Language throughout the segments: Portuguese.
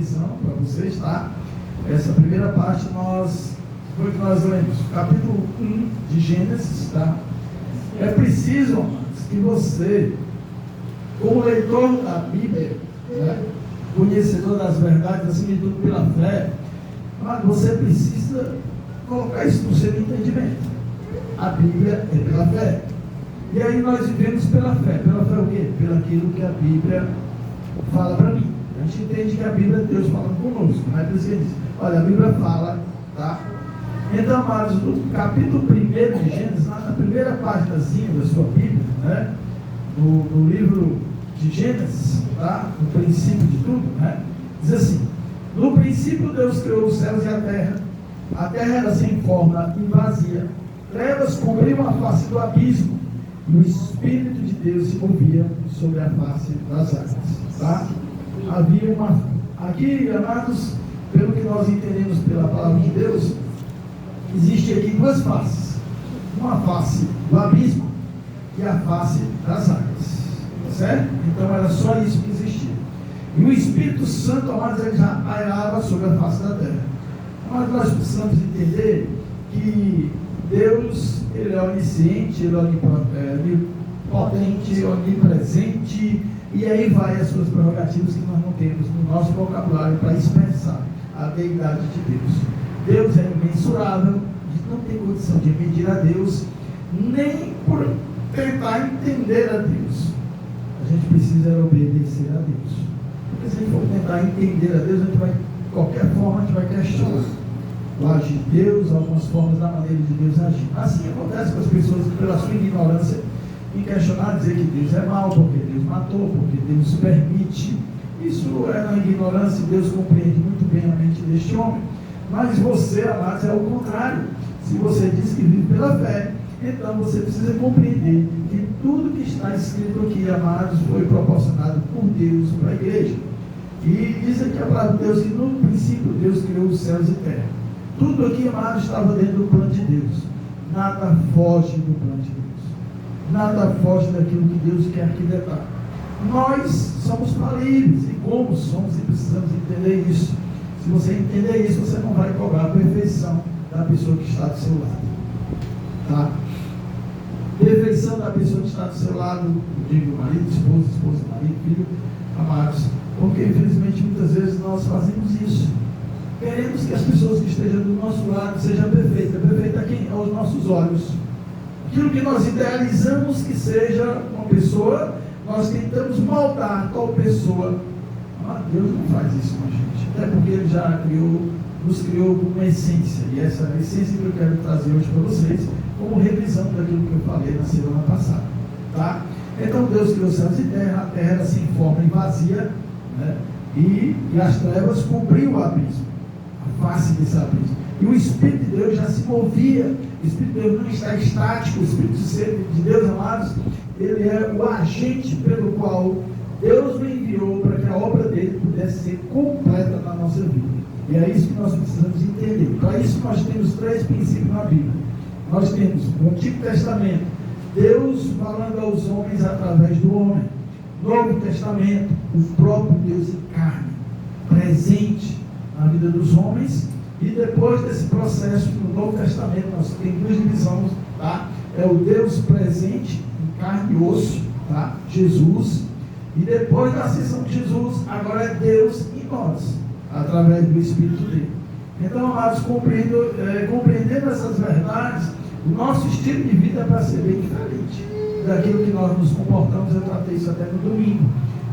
revisão para vocês, tá? Essa primeira parte foi que nós lemos, capítulo 1 de Gênesis, tá? É preciso, amados, que você, como leitor da Bíblia, né, conhecedor das verdades, assim de tudo pela fé, mas você precisa colocar isso no seu entendimento. A Bíblia é pela fé. E aí nós vivemos pela fé. Pela fé o quê? Pelo aquilo que a Bíblia fala para mim. A gente entende que a Bíblia é Deus falando conosco, não é por isso que ele diz. Olha, a Bíblia fala, tá? Então, amados, no capítulo 1 de Gênesis, na primeira páginazinha da sua Bíblia, né? No livro de Gênesis, tá? No princípio de tudo, né? Diz assim: no princípio Deus criou os céus e a terra era sem forma e vazia, trevas cobriam a face do abismo, e o Espírito de Deus se movia sobre a face das águas, tá? Havia aqui, amados, pelo que nós entendemos pela palavra de Deus, existe aqui duas faces, uma face do abismo e a face das águas, certo? Então era só isso que existia. E o Espírito Santo, amados, ele já pairava sobre a face da terra. Mas nós precisamos entender que Deus, ele é onisciente, ele é onipotente, onipresente, e aí vai as suas prerrogativas que nós não temos no nosso vocabulário para expressar a deidade de Deus. Deus é imensurável, a gente não tem condição de medir a Deus, nem por tentar entender a Deus. A gente precisa obedecer a Deus. Porque se a gente for tentar entender a Deus, a gente vai, de qualquer forma, a gente vai questionar o agir de Deus, algumas formas da maneira de Deus agir. Assim acontece com as pessoas, pela sua ignorância, em questionar, dizer que Deus é mau, porque Deus matou, porque Deus permite. Isso é na ignorância, Deus compreende muito bem a mente deste homem. Mas você, amados, é o contrário. Se você diz que vive pela fé, então você precisa compreender que tudo que está escrito aqui, amados, foi proporcionado por Deus para a igreja. E diz aqui a palavra de Deus que no princípio Deus criou os céus e terra. Tudo aqui, amados, estava dentro do plano de Deus. Nada foge do plano de Deus. Nada foge daquilo que Deus quer arquitetar. Nós somos falíveis, e como somos, e precisamos entender isso. Se você entender isso, você não vai cobrar a perfeição da pessoa que está do seu lado. Tá? Perfeição da pessoa que está do seu lado, digo marido, esposa, marido, filho, amados. Porque infelizmente muitas vezes nós fazemos isso. Queremos que as pessoas que estejam do nosso lado sejam perfeitas. Perfeita a quem? Aos nossos olhos. Aquilo que nós idealizamos que seja uma pessoa, nós tentamos moldar tal pessoa. Mas Deus não faz isso com a gente. Até porque Ele já nos criou com uma essência. E essa essência que eu quero trazer hoje para vocês, como revisão daquilo que eu falei na semana passada. Tá? Então Deus criou céus e terra, a terra era sem forma e vazia, né? E as trevas cobriam o abismo, a face desse abismo. E o Espírito de Deus já se movia. O Espírito de Deus não está estático. O Espírito de Deus, amados, ele é o agente pelo qual Deus o enviou para que a obra dele pudesse ser completa na nossa vida. E é isso que nós precisamos entender. Para isso nós temos 3 princípios na Bíblia. Nós temos no Antigo Testamento, Deus falando aos homens através do homem. Novo Testamento, o próprio Deus em carne, presente na vida dos homens. E depois desse processo, no Novo Testamento, nós temos 2 divisões, tá? É o Deus presente em carne e osso, tá? Jesus. E depois da ascensão de Jesus, agora é Deus em nós, através do Espírito dele. Então, amados, compreendendo essas verdades, o nosso estilo de vida é para ser bem diferente daquilo que nós nos comportamos. Eu tratei isso até no domingo,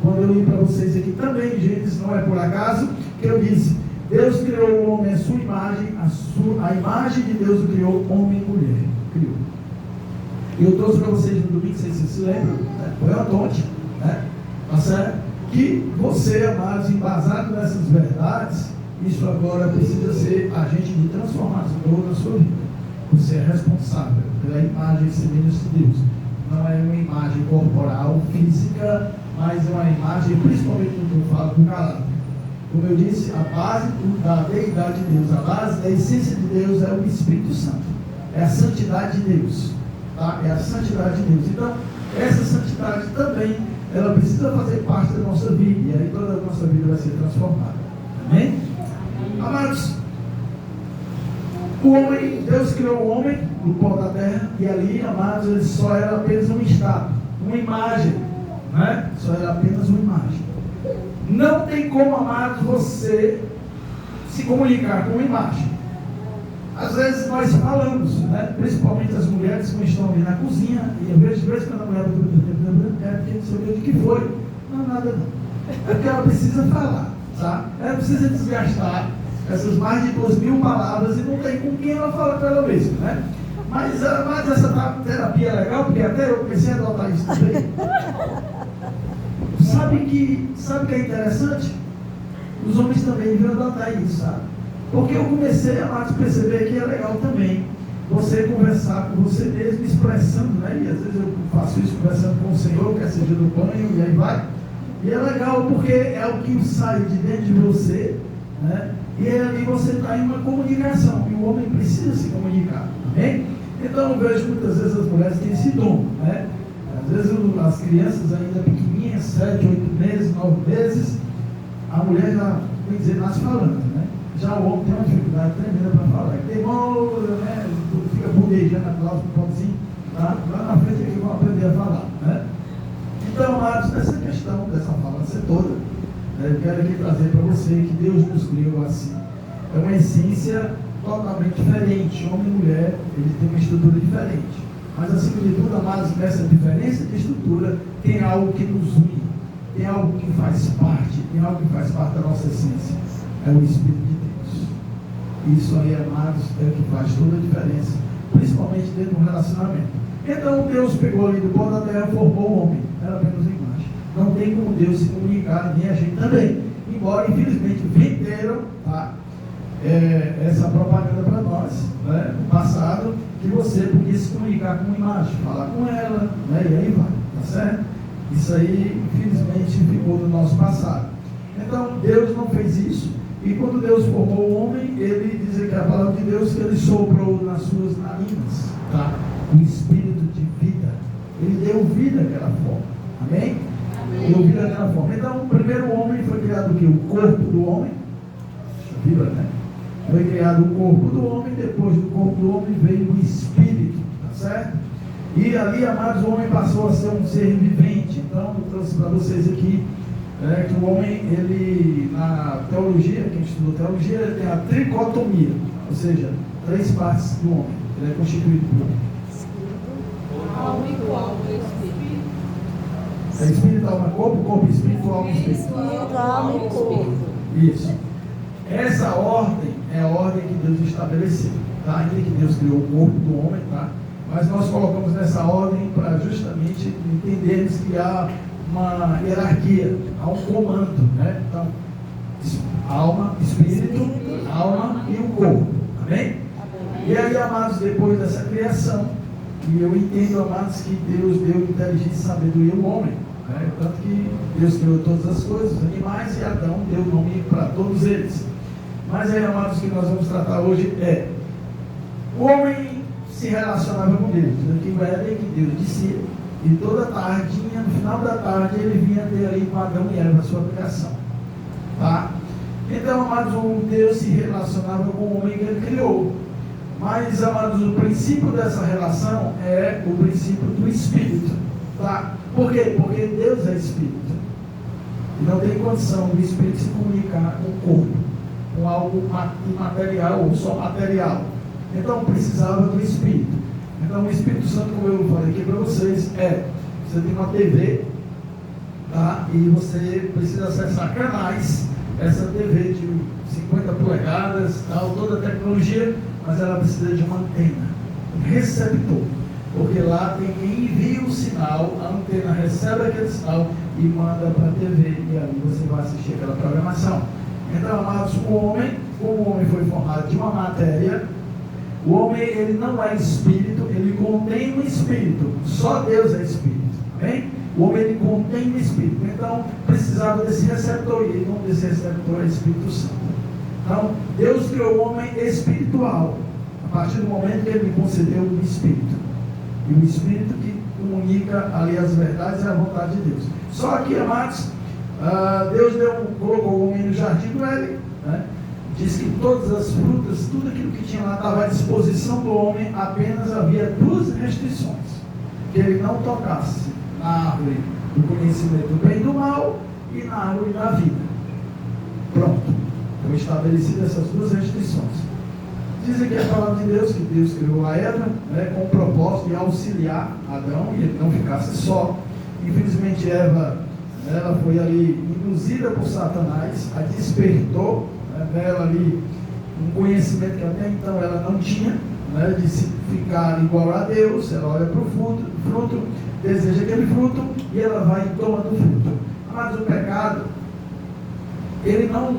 quando eu li para vocês aqui também, Gênesis, não é por acaso, que eu disse: Deus criou o homem à sua imagem, a imagem de Deus o criou, homem e mulher. Criou. E eu trouxe para vocês no domingo, vocês se lembram, né? Foi ontem, né? Tá certo? Que você, amados, embasado nessas verdades, isso agora precisa ser agente de transformação na sua vida. Você é responsável pela imagem e semelhança de Deus. Não é uma imagem corporal, física, mas é uma imagem, principalmente no que eu falo do caráter. Como eu disse, a base da deidade de Deus, a base da essência de Deus é o Espírito Santo. É a santidade de Deus. Tá? É a santidade de Deus. Então, essa santidade também, ela precisa fazer parte da nossa vida. E aí toda a nossa vida vai ser transformada. Amém? Amados, o homem, Deus criou o homem no pó da terra, e ali, amados, ele só era apenas um estado, uma imagem, né? Só era apenas uma imagem. Não tem como, amados, você se comunicar com uma imagem. Às vezes nós falamos, né? Principalmente as mulheres que estão ali na cozinha, e eu vejo de vez quando a mulher porque não sei o que foi. Não, nada não. É porque ela precisa falar, tá? Ela precisa desgastar essas mais de 2.000 palavras e não tem com quem ela fala para ela mesma, né? Mas essa terapia é legal, porque até eu comecei a adotar isso também. Sabe que é interessante? Os homens também deviam adotar isso, sabe? Porque eu comecei a perceber que é legal também você conversar com você mesmo, expressando, né? E às vezes eu faço isso conversando com o Senhor, quer seja no banho, e aí vai. E é legal porque é o que sai de dentro de você, né? E ali você está em uma comunicação, e o homem precisa se comunicar, amém? Então eu vejo muitas vezes as mulheres têm esse dom, né? Às vezes as crianças ainda pequenininhas, 7, 8 meses, 9 meses, a mulher já, vem dizer, nasce falando, né? Já o homem tem uma dificuldade tremenda para falar. Demora, né? Fica budejando a palavra com o pãozinho, tá? Lá na frente eles vão aprender a falar, né? Então, amados, essa questão dessa falácia toda, eu quero aqui trazer para você que Deus nos criou assim. É uma essência totalmente diferente. Homem e mulher, eles têm uma estrutura diferente. Mas, acima de tudo, amados, nessa diferença de estrutura, tem algo que nos une. Tem algo que faz parte. Tem algo que faz parte da nossa essência. É o Espírito de Deus. Isso aí, amados, é o que faz toda a diferença. Principalmente dentro do relacionamento. Então, Deus pegou ali do pó da terra e formou o homem. Era apenas uma imagem. Não tem como Deus se comunicar, nem a gente também. Embora, infelizmente, venderam, tá? Essa propaganda para nós, né? No passado, que você podia se comunicar com uma imagem, falar com ela, né? E aí vai, tá certo? Isso aí, infelizmente, ficou no nosso passado. Então, Deus não fez isso. E quando Deus formou o homem, ele diz aqui a palavra de Deus que ele soprou nas suas narinas, tá? O espírito de vida. Ele deu vida daquela forma. Amém? Deu vida daquela forma. Então, o primeiro homem foi criado o quê? O corpo do homem. Viva, né? Foi criado o corpo do homem, depois do corpo do homem veio o espírito, tá certo? E ali, amados, o homem passou a ser um ser vivente. Então, eu trouxe para vocês aqui que o homem, ele, na teologia, quem estudou teologia, ele tem a tricotomia, ou seja, 3 partes do homem. Ele é constituído por alma e corpo e espírito. É espírito, alma, corpo e espírito, alma e espírito. Espírito, alma e corpo. Isso. Essa ordem é a ordem que Deus estabeleceu, tá? Ainda que Deus criou o corpo do homem, tá? Mas nós colocamos nessa ordem para justamente entendermos que há uma hierarquia, há um comando, né? Então, alma, espírito, alma e o corpo, amém? E aí, amados, depois dessa criação, e eu entendo, amados, que Deus deu inteligência e sabedoria ao homem, né? Tanto que Deus criou todas as coisas, os animais, e Adão deu nome para todos eles. Mas aí, amados, o que nós vamos tratar hoje é: o homem se relacionava com Deus, que o Éden que Deus disse, e toda tardinha, no final da tarde, ele vinha ter ali com Adão e Eva a sua criação, tá? Então, amados, o Deus se relacionava com o homem que ele criou. Mas, amados, o princípio dessa relação é o princípio do Espírito, tá? Por quê? Porque Deus é Espírito. E não tem condição do Espírito se comunicar com o corpo, com algo imaterial ou só material. Então, precisava do Espírito. Então, o Espírito Santo, como eu falei aqui para vocês, você tem uma TV, tá? E você precisa acessar canais, essa TV de 50 polegadas, tal, toda a tecnologia, mas ela precisa de uma antena, um receptor, porque lá tem quem envia o sinal, a antena recebe aquele sinal e manda para a TV, e ali você vai assistir aquela programação. Então, amados, como o homem foi formado de uma matéria, o homem, ele não é espírito, ele contém um espírito, só Deus é espírito, amém? O homem, ele contém um espírito, então precisava desse receptor, e o nome desse receptor é Espírito Santo. Então, Deus criou o homem espiritual, a partir do momento que ele lhe concedeu o espírito, e o espírito que comunica ali as verdades e a vontade de Deus. Só que, amados, Deus colocou o homem no jardim do Éden, né? Diz que todas as frutas, tudo aquilo que tinha lá estava à disposição do homem, apenas havia duas restrições: que ele não tocasse na árvore do conhecimento do bem e do mal e na árvore da vida. Pronto, foram estabelecidas essas duas restrições. Diz aqui a palavra de Deus que Deus criou a Eva, né, com o propósito de auxiliar Adão e ele não ficasse só. Infelizmente Eva, ela foi ali induzida por Satanás, a despertou, né, nela ali um conhecimento que até então ela não tinha, né, de se ficar igual a Deus. Ela olha para o fruto, deseja aquele fruto e ela vai e toma do fruto. Mas o pecado, ele não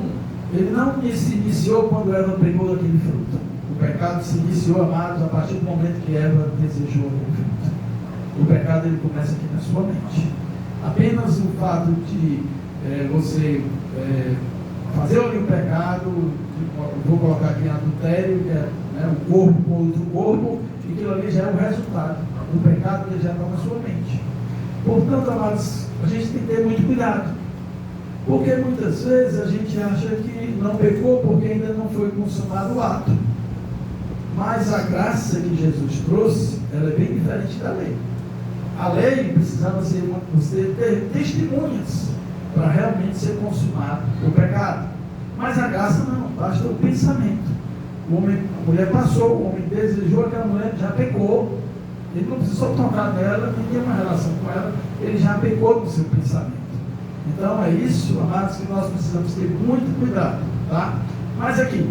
se iniciou quando Eva pegou aquele fruto. O pecado se iniciou, amados, a partir do momento que Eva desejou aquele fruto. O pecado, ele começa aqui na sua mente. Apenas o fato de você fazer ali um pecado, vou colocar aqui adultério, que é, né, o corpo com outro corpo, e aquilo ali já é o resultado. O pecado que já está na sua mente. Portanto, amados, a gente tem que ter muito cuidado. Porque muitas vezes a gente acha que não pecou porque ainda não foi consumado o ato. Mas a graça que Jesus trouxe, ela é bem diferente da lei. A lei precisava você ter testemunhas para realmente ser consumado o pecado. Mas a graça não, basta o pensamento. A mulher passou, o homem desejou aquela mulher, já pecou. Ele não precisou tocar nela, nem ter uma relação com ela, ele já pecou no seu pensamento. Então é isso, amados, que nós precisamos ter muito cuidado, tá? Mas aqui,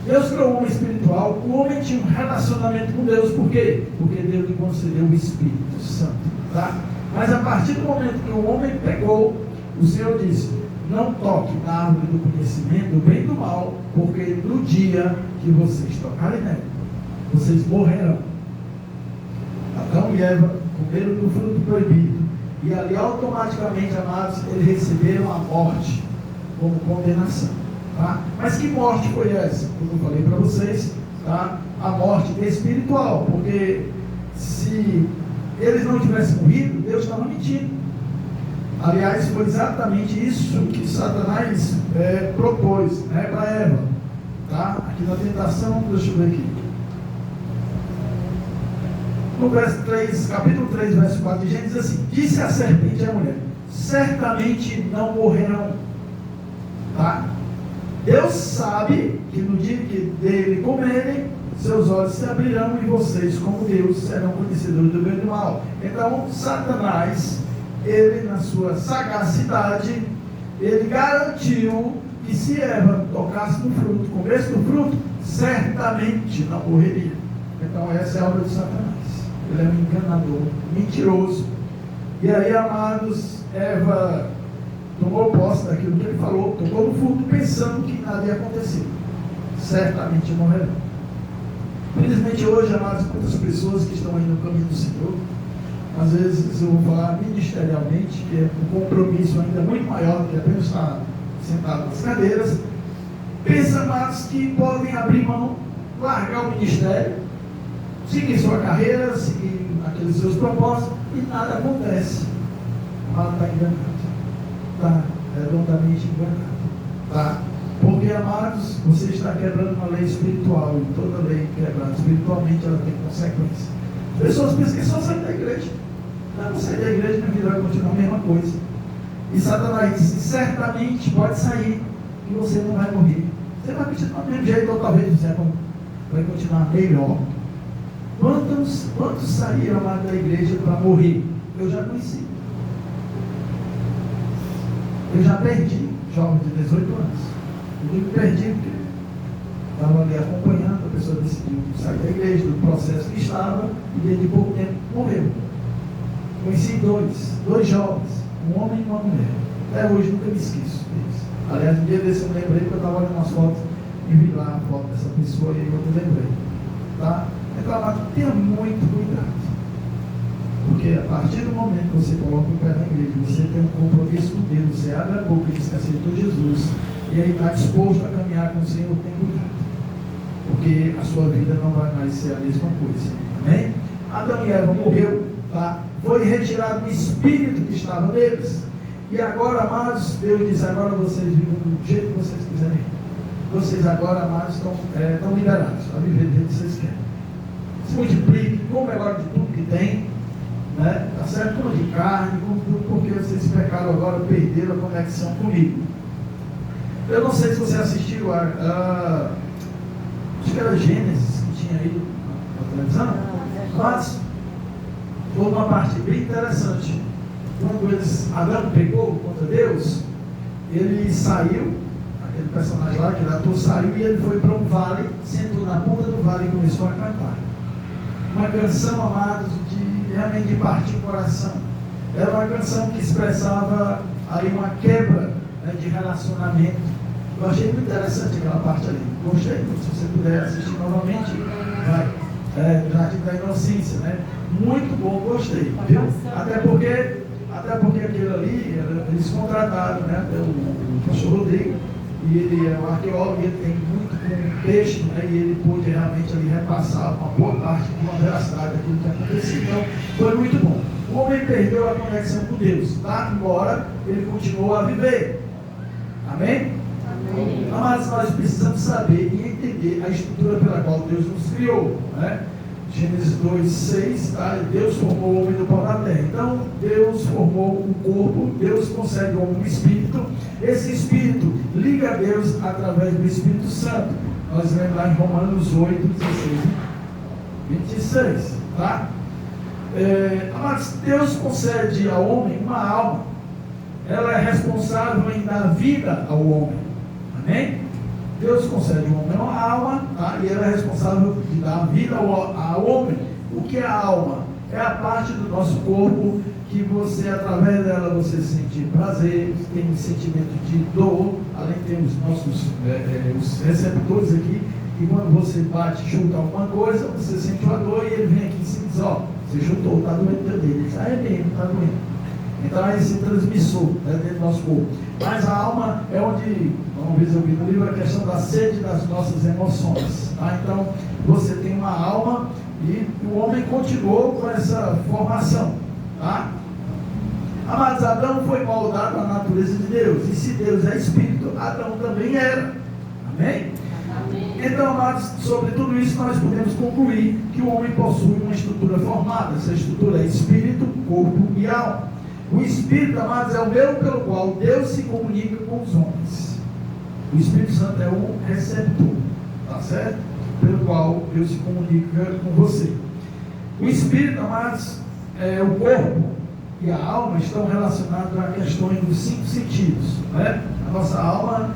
Deus criou o homem espiritual, o homem tinha um relacionamento com Deus, por quê? Porque Deus lhe concedeu o Espírito Santo, tá? Mas a partir do momento que o homem pecou, o Senhor disse: não toque na árvore do conhecimento do bem e do mal, porque no dia que vocês tocarem nela, vocês morrerão. Adão e Eva comeram do fruto proibido, e ali automaticamente, amados, eles receberam a morte como condenação, tá? Mas que morte foi essa? Como eu falei para vocês, tá? A morte espiritual, porque se eles não tivessem morrido, Deus estava mentindo. Aliás, foi exatamente isso que Satanás propôs, né, para Eva, tá? Aqui na tentação, deixa eu ver aqui. No verso 3, capítulo 3, verso 4 de Gênesis, diz assim: disse a serpente à mulher: certamente não morrerão. Tá? Deus sabe que no dia que dele comerem, seus olhos se abrirão e vocês, como Deus, serão conhecedores do bem e do mal. Então, Satanás, ele, na sua sagacidade, ele garantiu que se Eva tocasse no fruto, comesse do fruto, certamente não morreria. Então, essa é a obra de Satanás. Ele é um enganador, mentiroso. E aí, amados, Eva tomou posse daquilo que ele falou, tocou no fruto, pensando que nada ia acontecer. Certamente morrerão. Infelizmente hoje, amados, muitas pessoas que estão aí no caminho do Senhor, às vezes eu vou falar ministerialmente, que é um compromisso ainda muito maior do que apenas estar sentado nas cadeiras, pensam, amados, que podem abrir mão, largar o ministério, seguir sua carreira, seguir aqueles seus propósitos, e nada acontece. O mal está enganado, está redondamente enganado, tá? Porque, amados, você está quebrando uma lei espiritual, e toda lei quebrada espiritualmente, ela tem consequência. As pessoas pensam que é só sair da igreja. Não, sair da igreja, minha vida vai continuar a mesma coisa. E Satanás disse: certamente pode sair, e você não vai morrer. Você vai continuar do mesmo jeito, ou talvez você vai continuar melhor. Quantos saíram, amado, da igreja para morrer? Eu já conheci. Eu já perdi, jovem de 18 anos. Eu digo perdi porque estava ali acompanhando, a pessoa decidiu sair da igreja, do processo que estava, e dentro de pouco tempo morreu. Conheci dois jovens, um homem e uma mulher. Até hoje nunca me esqueço deles. Aliás, um dia desse eu me lembrei, porque eu estava olhando umas fotos e vi lá a foto dessa pessoa e eu me lembrei. Tá? Então, tenha muito cuidado. Porque a partir do momento que você coloca o pé na igreja, você tem um compromisso com Deus, você abre a boca e diz que aceitou Jesus, e aí está disposto a caminhar com o Senhor, tem cuidado. Porque a sua vida não vai mais ser a mesma coisa. Amém? Adão e Eva morreu, tá? Foi retirado o espírito que estava neles. E agora, amados, Deus diz, agora vocês vivem do jeito que vocês quiserem. Vocês agora, amados, estão liberados para viver do jeito que vocês querem. Se multipliquem, comem agora de tudo que tem, né? Tá certo? Como de carne, como tudo, porque vocês pecaram agora, perderam a conexão comigo. Eu não sei se você assistiu acho que era Gênesis que tinha aí na televisão, mas foi uma parte bem interessante. Quando Adão pecou contra Deus, ele saiu, aquele personagem lá, que era ator, saiu e ele foi para um vale, sentou na ponta do vale e começou a cantar. Uma canção, amados, realmente de partir o coração. Era uma canção que expressava aí uma quebra, né, de relacionamento. Eu achei muito interessante aquela parte ali. Gostei. Se você puder assistir novamente, vai. Jardim da Inocência, né? Muito bom, gostei. Viu? Até porque aquilo ali, eles contrataram, né? O pastor Rodrigo, e ele é um arqueólogo, e ele tem muito texto, né? E ele pôde realmente ali repassar uma boa parte de uma veracidade daquilo que aconteceu. Então, foi muito bom. O homem perdeu a conexão com Deus, tá? Embora ele continuou a viver. Amém? Amém. Mas nós precisamos saber e entender a estrutura pela qual Deus nos criou, né? Gênesis 2:6, tá? Deus formou o homem do pó da terra. Então, Deus formou um corpo, Deus concede ao homem um espírito. Esse espírito liga a Deus através do Espírito Santo. Nós vemos lá em Romanos 8:16 e 26, tá? Mas Deus concede ao homem uma alma. Ela é responsável em dar vida ao homem. Amém? Deus concede ao homem uma alma, tá? E ela é responsável de dar vida ao homem. O que é a alma? É a parte do nosso corpo que você, através dela, você sente prazer, tem um sentimento de dor, além de ter os nossos os receptores aqui, e quando você bate, chuta alguma coisa, você sente uma dor e ele vem aqui e se diz, ó, você chutou, está doendo dentro dele. Ele diz, é mesmo, está doendo. Então é esse transmissor, né, dentro do nosso corpo. Mas a alma é onde, vamos ver no livro, a questão da sede das nossas emoções. Tá? Então você tem uma alma e o homem continuou com essa formação. Tá? Mas Adão foi moldado à natureza de Deus. E se Deus é espírito, Adão também era. Amém? Então, amados, sobre tudo isso nós podemos concluir que o homem possui uma estrutura formada. Essa estrutura é espírito, corpo e alma. O Espírito, amados, é o meio pelo qual Deus se comunica com os homens. O Espírito Santo é o receptor, tá certo? Pelo qual Deus se comunica com você. O Espírito, amados, o corpo e a alma estão relacionados a questões dos 5 sentidos, né? A nossa alma,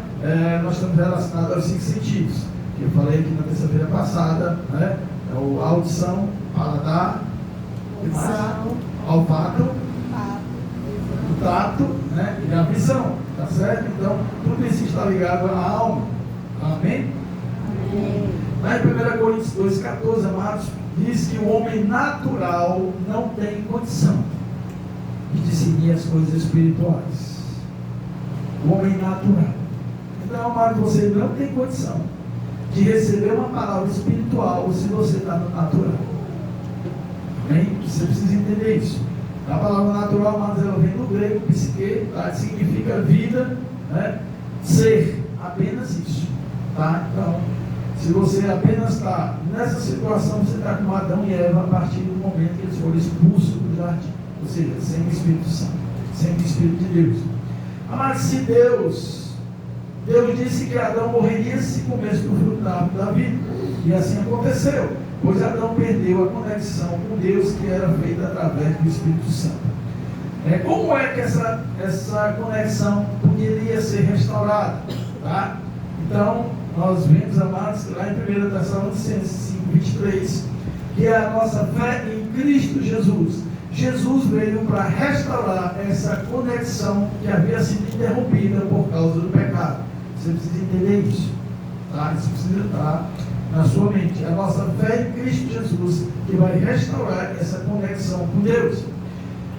nós estamos relacionados aos 5 sentidos, que eu falei aqui na terça-feira passada, né? É a audição, paladar, olfato, o tato, né? E a visão, tá certo? Então, tudo isso está ligado à alma. Amém? Amém. Lá em 1 Coríntios 2,14, amados, diz que o homem natural não tem condição de discernir as coisas espirituais. O homem natural. Então, amados, você não tem condição de receber uma palavra espiritual se você está no natural. Amém? Você precisa entender isso. A palavra natural, mas ela vem do grego, psique, tá? Significa vida, né? Ser, apenas isso, tá? Então, se você apenas está nessa situação, você está com Adão e Eva a partir do momento que eles foram expulsos do jardim, ou seja, sem o Espírito Santo, sem o Espírito de Deus. Mas se Deus disse que Adão morreria se comesse do fruto da vida, e assim aconteceu. Pois Adão perdeu a conexão com Deus que era feita através do Espírito Santo. Como é que essa conexão poderia ser restaurada? Tá? Então, nós vemos, amados, lá em 1 Tessalonicenses 5:23, que é a nossa fé em Cristo Jesus. Jesus veio para restaurar essa conexão que havia sido interrompida por causa do pecado. Você precisa entender isso. Tá? Isso precisa estar na sua mente. A nossa fé em Cristo Jesus que vai restaurar essa conexão com Deus.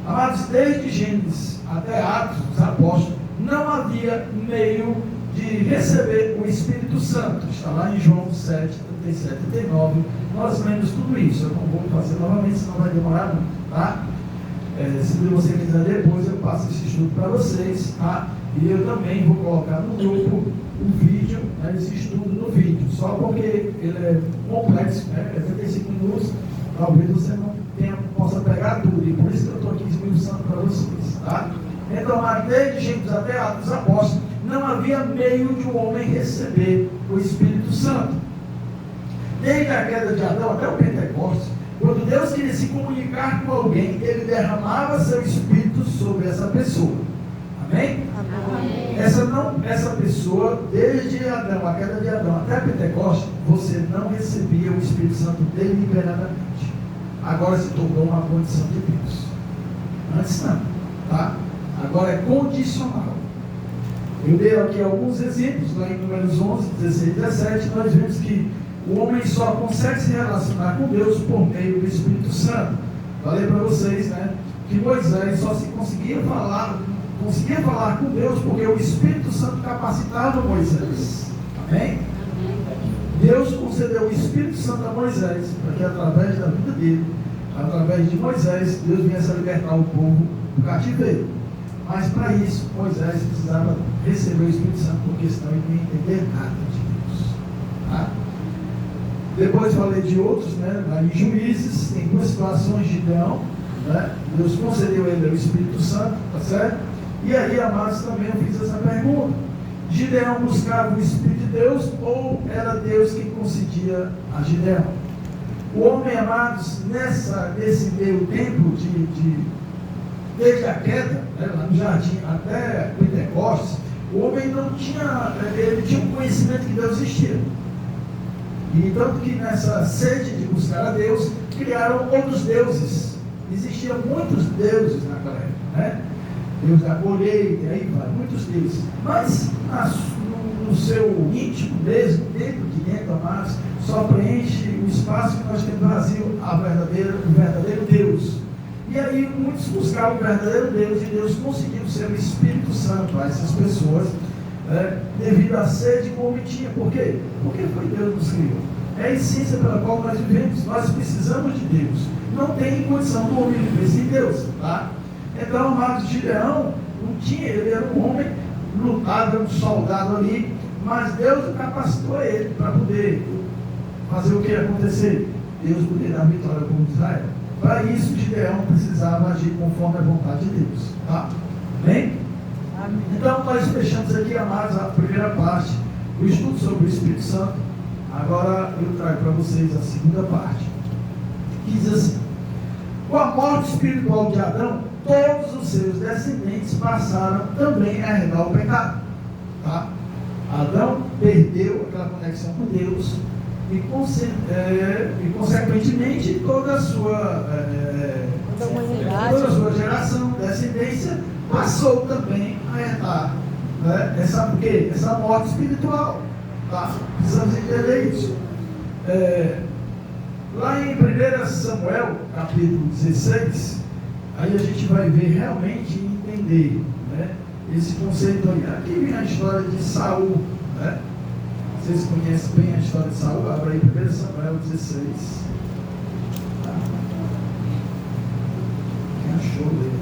Amados, desde Gênesis até Atos dos Apóstolos, não havia meio de receber o Espírito Santo. Está lá em João 7, 37, 39. Nós lemos tudo isso. Eu não vou fazer novamente, senão vai demorar muito. Tá? Se você quiser depois, eu passo esse estudo para vocês, tá? E eu também vou colocar no grupo o vídeo, né, esse estudo no vídeo, só porque ele é complexo, né? É 35 minutos, talvez você não possa pegar tudo, e por isso que eu estou aqui esmiuçando para vocês, tá? Então, desde Gênesis até Atos dos Apóstolos, não havia meio de um homem receber o Espírito Santo. Desde a queda de Adão até o Pentecostes, quando Deus queria se comunicar com alguém, ele derramava seu Espírito sobre essa pessoa. Amém? Amém. Essa pessoa, desde Adão, a queda de Adão até Pentecostes, você não recebia o Espírito Santo deliberadamente. Agora se tornou uma condição de Deus. Antes não, tá? Agora é condicional. Eu dei aqui alguns exemplos, lá em Números 11, 16 e 17, nós vemos que o homem só consegue se relacionar com Deus por meio do Espírito Santo. Falei para vocês, né, que Moisés só se conseguia falar com Deus porque o Espírito Santo capacitava Moisés. Amém? Deus concedeu o Espírito Santo a Moisés, para que através da vida dele, através de Moisés, Deus viesse a libertar o povo do cativeiro. Mas para isso, Moisés precisava receber o Espírito Santo, porque senão ele não ia entender nada de Deus. Tá? Depois falei de outros, né? Em Juízes, tem duas situações de Gideão, né? Deus concedeu a ele o Espírito Santo, tá certo? E aí, amados, também eu fiz essa pergunta: Gideão buscava o Espírito de Deus ou era Deus quem concedia a Gideão? O homem, amados, nesse meio tempo desde a queda, né, lá no jardim até Pentecostes, o homem não tinha, ele tinha um conhecimento que Deus existia. E tanto que nessa sede de buscar a Deus, criaram outros deuses. Existiam muitos deuses naquela época, né? Deus da colheita, aí vai, muitos deuses. Mas no seu íntimo mesmo, dentro de dentro, amados, só preenche o espaço que nós temos vazio, o verdadeiro Deus. E aí muitos buscavam o verdadeiro Deus, e Deus conseguiu ser o Espírito Santo a essas pessoas, devido à sede que o homem tinha. Por quê? Porque foi Deus que nos criou. É a essência pela qual nós vivemos. Nós precisamos de Deus. Não tem condição do homem viver sem Deus, tá? Então, amados, Gideão não tinha, ele era um homem, lutava, um soldado ali, mas Deus capacitou ele para poder fazer o que ia acontecer. Deus poder dar vitória para o povo de Israel. Para isso, Gideão precisava agir conforme a vontade de Deus, tá? Bem? Amém. Então, nós fechamos aqui, amados, a primeira parte do estudo sobre o Espírito Santo. Agora eu trago para vocês a segunda parte, que diz assim: com a morte espiritual de Adão, todos os seus descendentes passaram também a herdar o pecado, tá? Adão perdeu aquela conexão com Deus e consequentemente toda a sua geração, descendência, passou também a herdar, né? Essa morte espiritual, tá? Precisamos entender isso. Lá em 1 Samuel, capítulo 16, aí a gente vai ver realmente e entender, né, esse conceito aí. Aqui vem a história de Saul, né? Vocês conhecem bem a história de Saul? Abra aí 1 Samuel 16. Tá? Quem achou dele?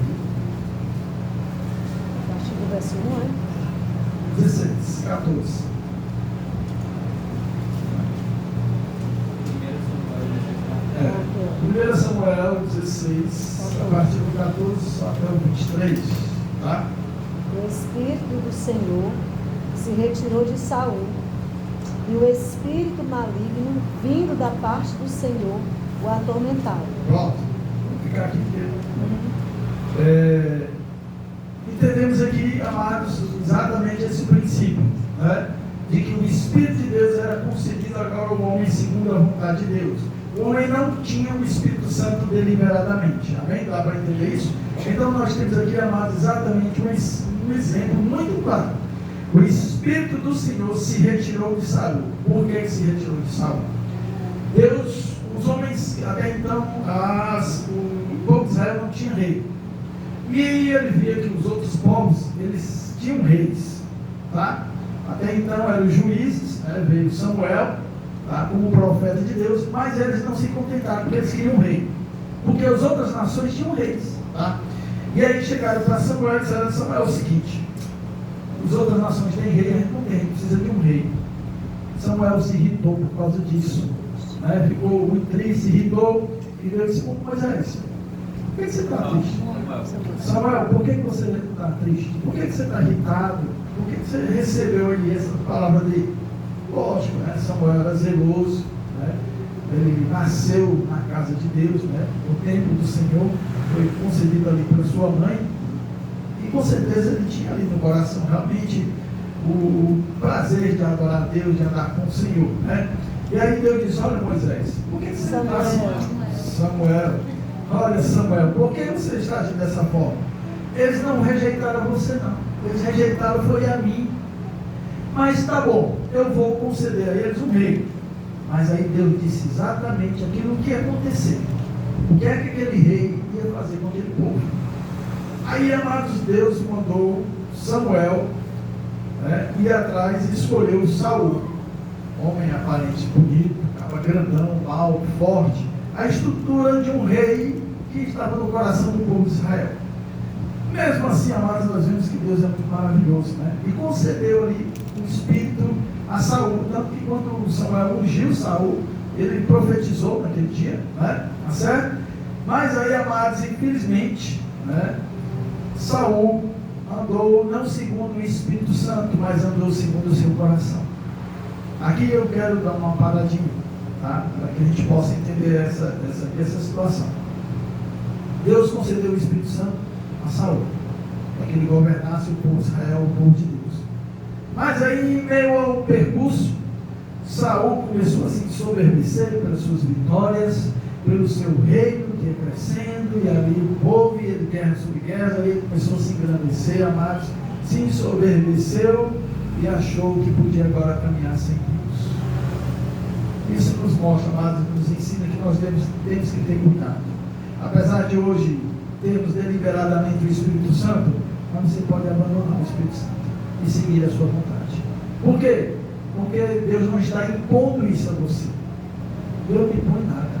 A partir do verso 1, né? 16, 14. 1 Samuel 16, a partir do 14 até o 23, tá? O Espírito do Senhor se retirou de Saul, e o espírito maligno, vindo da parte do Senhor, o atormentava. Pronto, vou ficar aqui. Entendemos aqui, amados, exatamente esse princípio, né? De que o Espírito de Deus era concedido agora ao homem segundo a vontade de Deus. O homem não tinha o Espírito Santo deliberadamente. Amém? Dá para entender isso? Então nós temos aqui, amados, exatamente um exemplo muito claro. O Espírito do Senhor se retirou de Saul. Por que se retirou de Saul? Deus, os homens, até então, o povo de Israel não tinha rei. E ele via que os outros povos, eles tinham reis. Tá? Até então eram os juízes, né? Veio Samuel, tá, como profeta de Deus, mas eles não se contentaram, porque eles queriam um rei. Porque as outras nações tinham reis. Tá? E aí chegaram para Samuel e disseram: Samuel, é o seguinte, as outras nações têm rei, a gente não tem, a gente precisa de um rei. Samuel se irritou por causa disso, né? Ficou muito triste, se irritou, e Deus disse: Moisés, por que você está triste? Samuel, por que você está triste? Por que você está irritado? Por que você recebeu aí essa palavra dele? Lógico, né? Samuel era zeloso, né? Ele nasceu na casa de Deus, né? O templo do Senhor foi concedido ali pela sua mãe, e com certeza ele tinha ali no coração realmente o prazer de adorar a Deus, de andar com o Senhor, né? E aí Deus disse: olha, Moisés, por que você está assim? Samuel, olha, Samuel, por que você está agindo dessa forma? Eles não rejeitaram você, não. Eles rejeitaram foi a mim. Mas tá bom, eu vou conceder a eles um rei. Mas aí Deus disse exatamente aquilo que ia acontecer. O que é que aquele rei ia fazer com aquele povo? Aí, amados, Deus mandou Samuel, né, ir atrás e escolheu Saul, homem aparente bonito, capa grandão, alto, forte, a estrutura de um rei que estava no coração do povo de Israel. Mesmo assim, amados, nós vemos que Deus é muito maravilhoso, né? E concedeu ali um espírito a Saul, tanto que quando Samuel ungiu Saul, ele profetizou naquele dia, né? Tá certo? Mas aí, amados, infelizmente, né, Saul andou não segundo o Espírito Santo, mas andou segundo o seu coração. Aqui eu quero dar uma paradinha, tá? Para que a gente possa entender essa situação. Deus concedeu o Espírito Santo a Saul, para que ele governasse o povo de Israel, o povo de Deus. Mas aí, em meio ao percurso, Saul começou a se ensoberbecer pelas suas vitórias, pelo seu reino que ia crescendo, e ali o povo ia de guerra sobre guerra, aí ele começou a se engrandecer, amados, se ensoberbeceu e achou que podia agora caminhar sem Deus. Isso nos mostra, amados, nos ensina que nós temos que ter cuidado. Apesar de hoje termos deliberadamente o Espírito Santo, mas você pode abandonar o Espírito Santo e seguir a sua vontade. Por quê? Porque Deus não está impondo isso a você. Deus não impõe nada.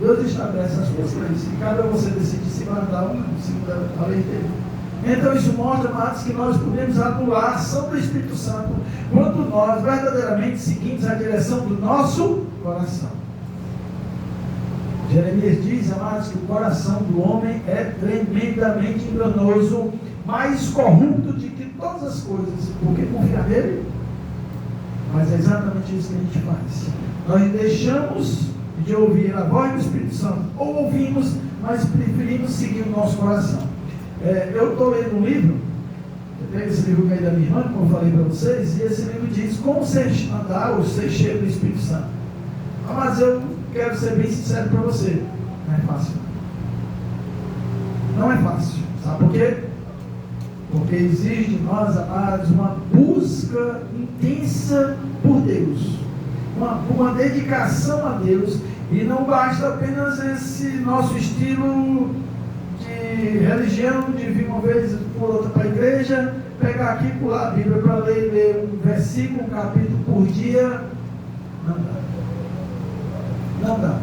Deus estabelece as suas leis e cabe a você decidir se guardar ou não, segundo a lei dele. Então isso mostra, amados, que nós podemos anular a ação do Espírito Santo quando nós verdadeiramente seguimos a direção do nosso coração. Jeremias diz, amados, que o coração do homem é tremendamente enganoso, mais corrupto de que todas as coisas. Por que confiar nele? Mas é exatamente isso que a gente faz. Nós deixamos de ouvir a voz do Espírito Santo, ou ouvimos, mas preferimos seguir o nosso coração. Eu estou lendo um livro, eu tenho esse livro aí da minha irmã, como eu falei para vocês, e esse livro diz como andar ou ser cheio do Espírito Santo. Mas eu quero ser bem sincero para você, não é fácil. Não é fácil, sabe por quê? Porque exige de nós, amados, uma busca intensa por Deus, uma dedicação a Deus, e não basta apenas esse nosso estilo de religião, de vir uma vez por outra para a igreja, pegar aqui e pular a Bíblia para ler um versículo, um capítulo por dia. Não dá. Não dá.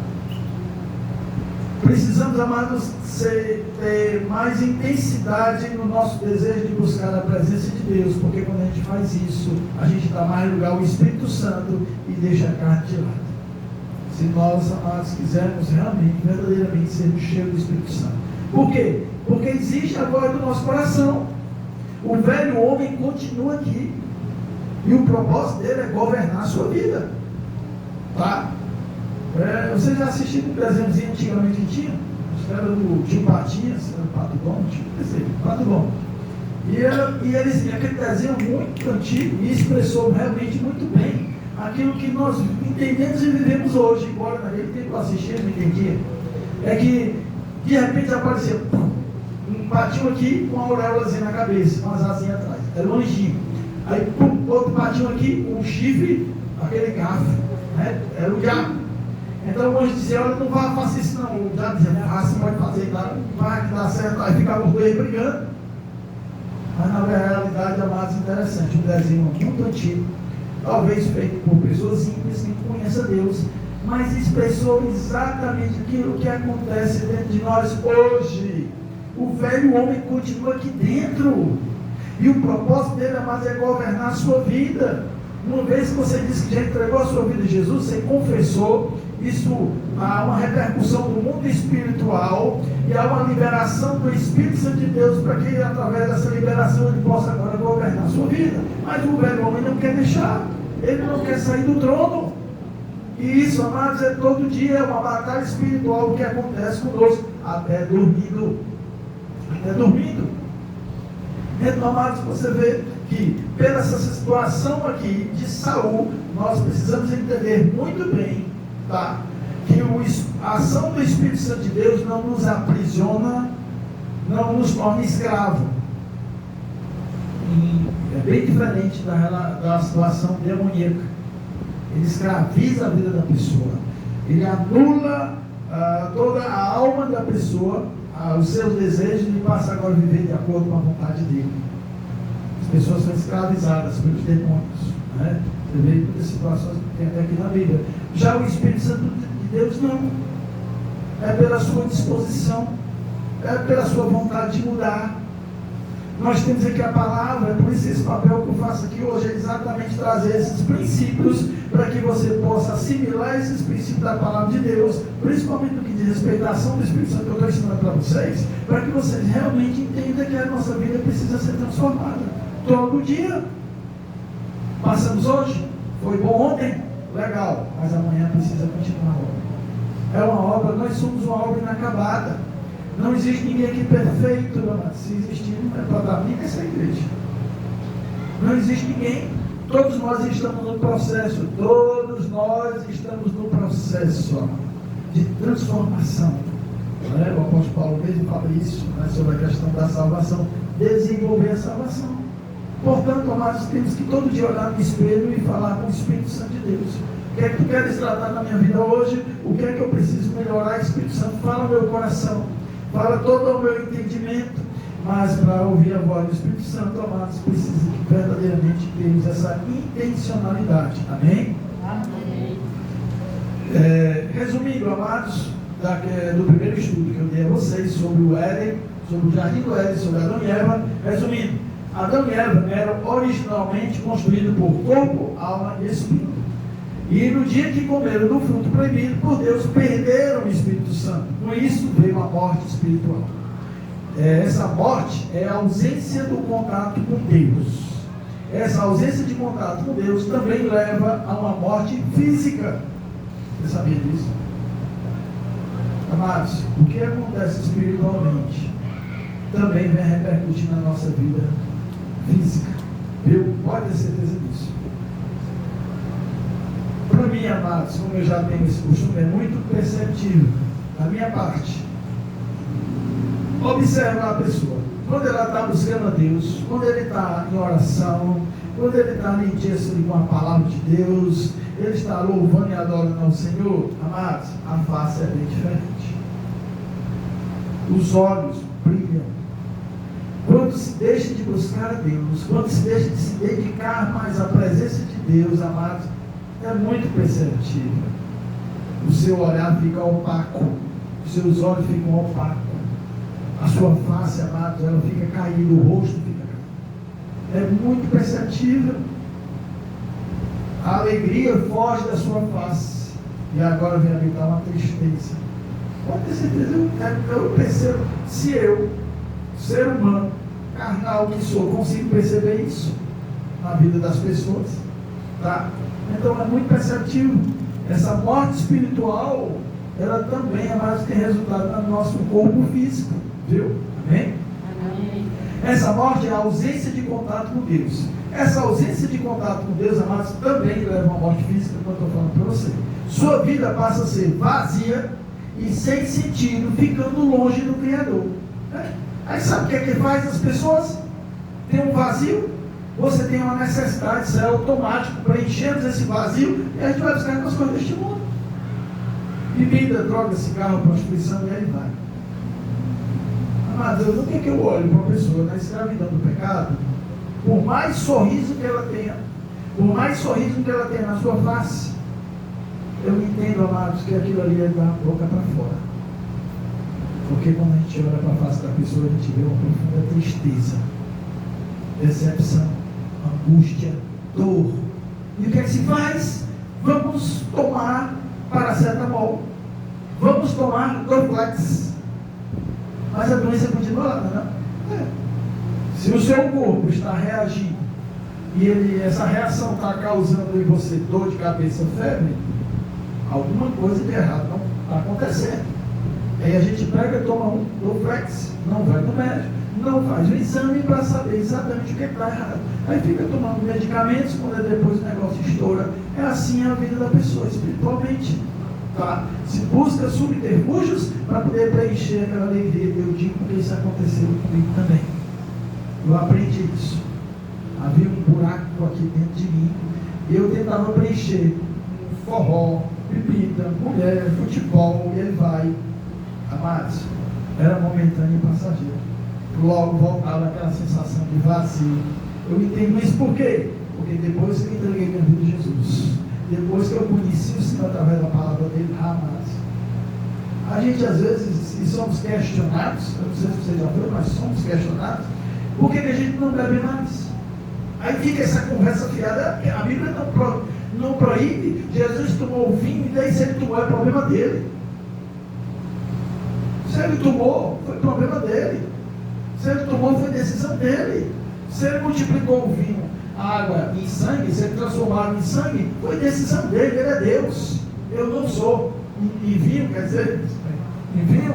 Precisamos, amados, ter mais intensidade no nosso desejo de buscar a presença de Deus, porque quando a gente faz isso, a gente dá mais lugar ao Espírito Santo e deixa a carne de lado. Se nós, amados, quisermos realmente, verdadeiramente sermos cheios do Espírito Santo. Por quê? Porque existe a voz do nosso coração. O velho homem continua aqui. E o propósito dele é governar a sua vida. Tá? Você já assistiu um desenhozinho antigamente que tinha? Acho que era do Tio Patinhas, era o Pato Bom, Pato Bom. E aquele desenho muito antigo e expressou realmente muito bem aquilo que nós entendemos e vivemos hoje, embora naquele tempo eu assistia, não entendia. É que de repente aparecia um patinho aqui com uma auréolazinha na cabeça, com as asinhas atrás, era um anjinho. Aí outro patinho aqui com um chifre, aquele garfo, né? Era o diabo. Então o anjo dizia: olha, não faça isso não. O diabo dizia: você pode fazer, tá? Vai dar certo. Aí ficavam os dois brigando. Mas na realidade, amados, interessante, um desenho muito antigo, talvez feito por pessoas simples que conhecem a Deus, mas expressou exatamente aquilo que acontece dentro de nós hoje. o velho homem continua aqui dentro. E o propósito dele, amados, é governar a sua vida. Uma vez que você disse que já entregou a sua vida a Jesus, você confessou, isso há uma repercussão do mundo espiritual e há uma liberação do Espírito Santo de Deus para que através dessa liberação ele possa agora governar a sua vida. Mas o velho homem não quer deixar, ele não quer sair do trono. E isso, amados, é todo dia, é uma batalha espiritual que acontece conosco, até dormindo. Então, amados, você vê que pela essa situação aqui de Saul, nós precisamos entender muito bem, tá? Que a ação do Espírito Santo de Deus não nos aprisiona, não nos torna escravo. E é bem diferente da situação demoníaca. Ele escraviza a vida da pessoa, ele anula toda a alma da pessoa, os seus desejos, e passa agora a viver de acordo com a vontade dele. As pessoas são escravizadas pelos demônios, né? Você vê muitas situações que tem até aqui na Bíblia. Já o Espírito Santo de Deus não, é pela sua disposição, é pela sua vontade de mudar. Nós temos aqui a palavra, por isso esse papel que eu faço aqui hoje é exatamente trazer esses princípios para que você possa assimilar esses princípios da palavra de Deus, principalmente no que diz respeito à ação do Espírito Santo que eu estou ensinando para vocês, para que vocês realmente entendam que a nossa vida precisa ser transformada todo dia. Passamos hoje, foi bom ontem, legal, mas amanhã precisa continuar a obra. É uma obra, nós somos uma obra inacabada. Não existe ninguém aqui perfeito, mas se existir, não é para dar nem nessa igreja. Não existe ninguém. Todos nós estamos no processo. Todos nós estamos no processo de transformação. O apóstolo Paulo mesmo fala isso, sobre a questão da salvação. Desenvolver a salvação. Portanto, amados, temos que todo dia olhar no espelho e falar com o Espírito Santo de Deus. O que é que tu queres tratar na minha vida hoje? O que é que eu preciso melhorar? Espírito Santo, fala no meu coração. Fala todo o meu entendimento, mas para ouvir a voz do Espírito Santo, amados, precisa que verdadeiramente termos essa intencionalidade. Amém? Amém. Resumindo, amados, do primeiro estudo que eu dei a vocês sobre o Éden, sobre o jardim do Éden, sobre Adão e Eva, resumindo, Adão e Eva eram originalmente construídos por corpo, alma e espírito. E no dia que comeram do fruto proibido por Deus, perderam o Espírito Santo. Com isso veio a morte espiritual. Essa morte é a ausência do contato com Deus. Essa ausência de contato com Deus também leva a uma morte física. Você sabia disso? Amados, o que acontece espiritualmente também vai repercutir na nossa vida física. Viu? Pode ter certeza disso. Para mim, amados, como eu já tenho esse costume, é muito perceptível, da minha parte, observar a pessoa, quando ela está buscando a Deus, quando ele está em oração, quando ele está ali com a palavra de Deus, ele está louvando e adorando ao Senhor, amados, a face é bem diferente. Os olhos brilham. Quando se deixa de buscar a Deus, quando se deixa de se dedicar mais à presença de Deus, amados, é muito perceptível. O seu olhar fica opaco, os seus olhos ficam opacos, a sua face, amados, ela fica caída, o rosto fica caído. É muito perceptível. A alegria foge da sua face e agora vem habitar uma tristeza. Pode ter certeza, eu percebo, se eu, ser humano, carnal que sou, consigo perceber isso na vida das pessoas, tá? Então é muito perceptível. Essa morte espiritual, ela também, amados, tem resultado no nosso corpo físico, viu? Amém? Amém. Essa morte é a ausência de contato com Deus. Essa ausência de contato com Deus, amados, também leva a uma morte física, como eu estou falando para você. Sua vida passa a ser vazia e sem sentido, ficando longe do Criador. Aí sabe o que é que faz as pessoas? Tem um vazio, você tem uma necessidade, isso é automático, preenchemos esse vazio e a gente vai buscar as coisas deste mundo. Bebida, droga, cigarro, prostituição, e aí vai. Amados, o que é que eu olho para uma pessoa na escravidão do pecado? Por mais sorriso que ela tenha, por mais sorriso que ela tenha na sua face, eu entendo, amados, que aquilo ali é da boca para fora. Porque quando a gente olha para a face da pessoa, a gente vê uma profunda tristeza, decepção, angústia, dor. E o que é que se faz? Vamos tomar paracetamol. Vamos tomar Dorflex. Mas a doença continua lá, não é? Se o seu corpo está reagindo e essa reação está causando em você dor de cabeça, febre, alguma coisa de errado não está acontecendo. Aí a gente pega e toma um Dorflex, não vai no médico, não faz o exame para saber exatamente o que está errado. Aí fica tomando medicamentos, quando depois o negócio estoura. É assim a vida da pessoa, espiritualmente. Tá? Se busca subterfúgios para poder preencher aquela alegria. Eu digo que isso aconteceu comigo também. Eu aprendi isso. Havia um buraco aqui dentro de mim. Eu tentava preencher forró, bebida, mulher, futebol, e ele vai. Amados, era momentâneo e passageiro. Logo voltava aquela sensação de vazio. Eu entendo isso por quê? Porque depois que eu entreguei minha vida a Jesus, depois que eu conheci o Senhor através da palavra dele, amados, a gente às vezes, e somos questionados, eu não sei se você já viu, mas somos questionados, por que a gente não bebe mais? Aí fica essa conversa fiada, a Bíblia não proíbe. Jesus tomou o vinho, e daí se ele tomou é problema dele. Se ele tomou, foi problema dele. Se ele tomou, foi decisão dele. Se ele multiplicou o vinho, a água em sangue, se ele transformou água em sangue, foi decisão dele, ele é Deus. Eu não sou. E vinho, quer dizer, em vinho,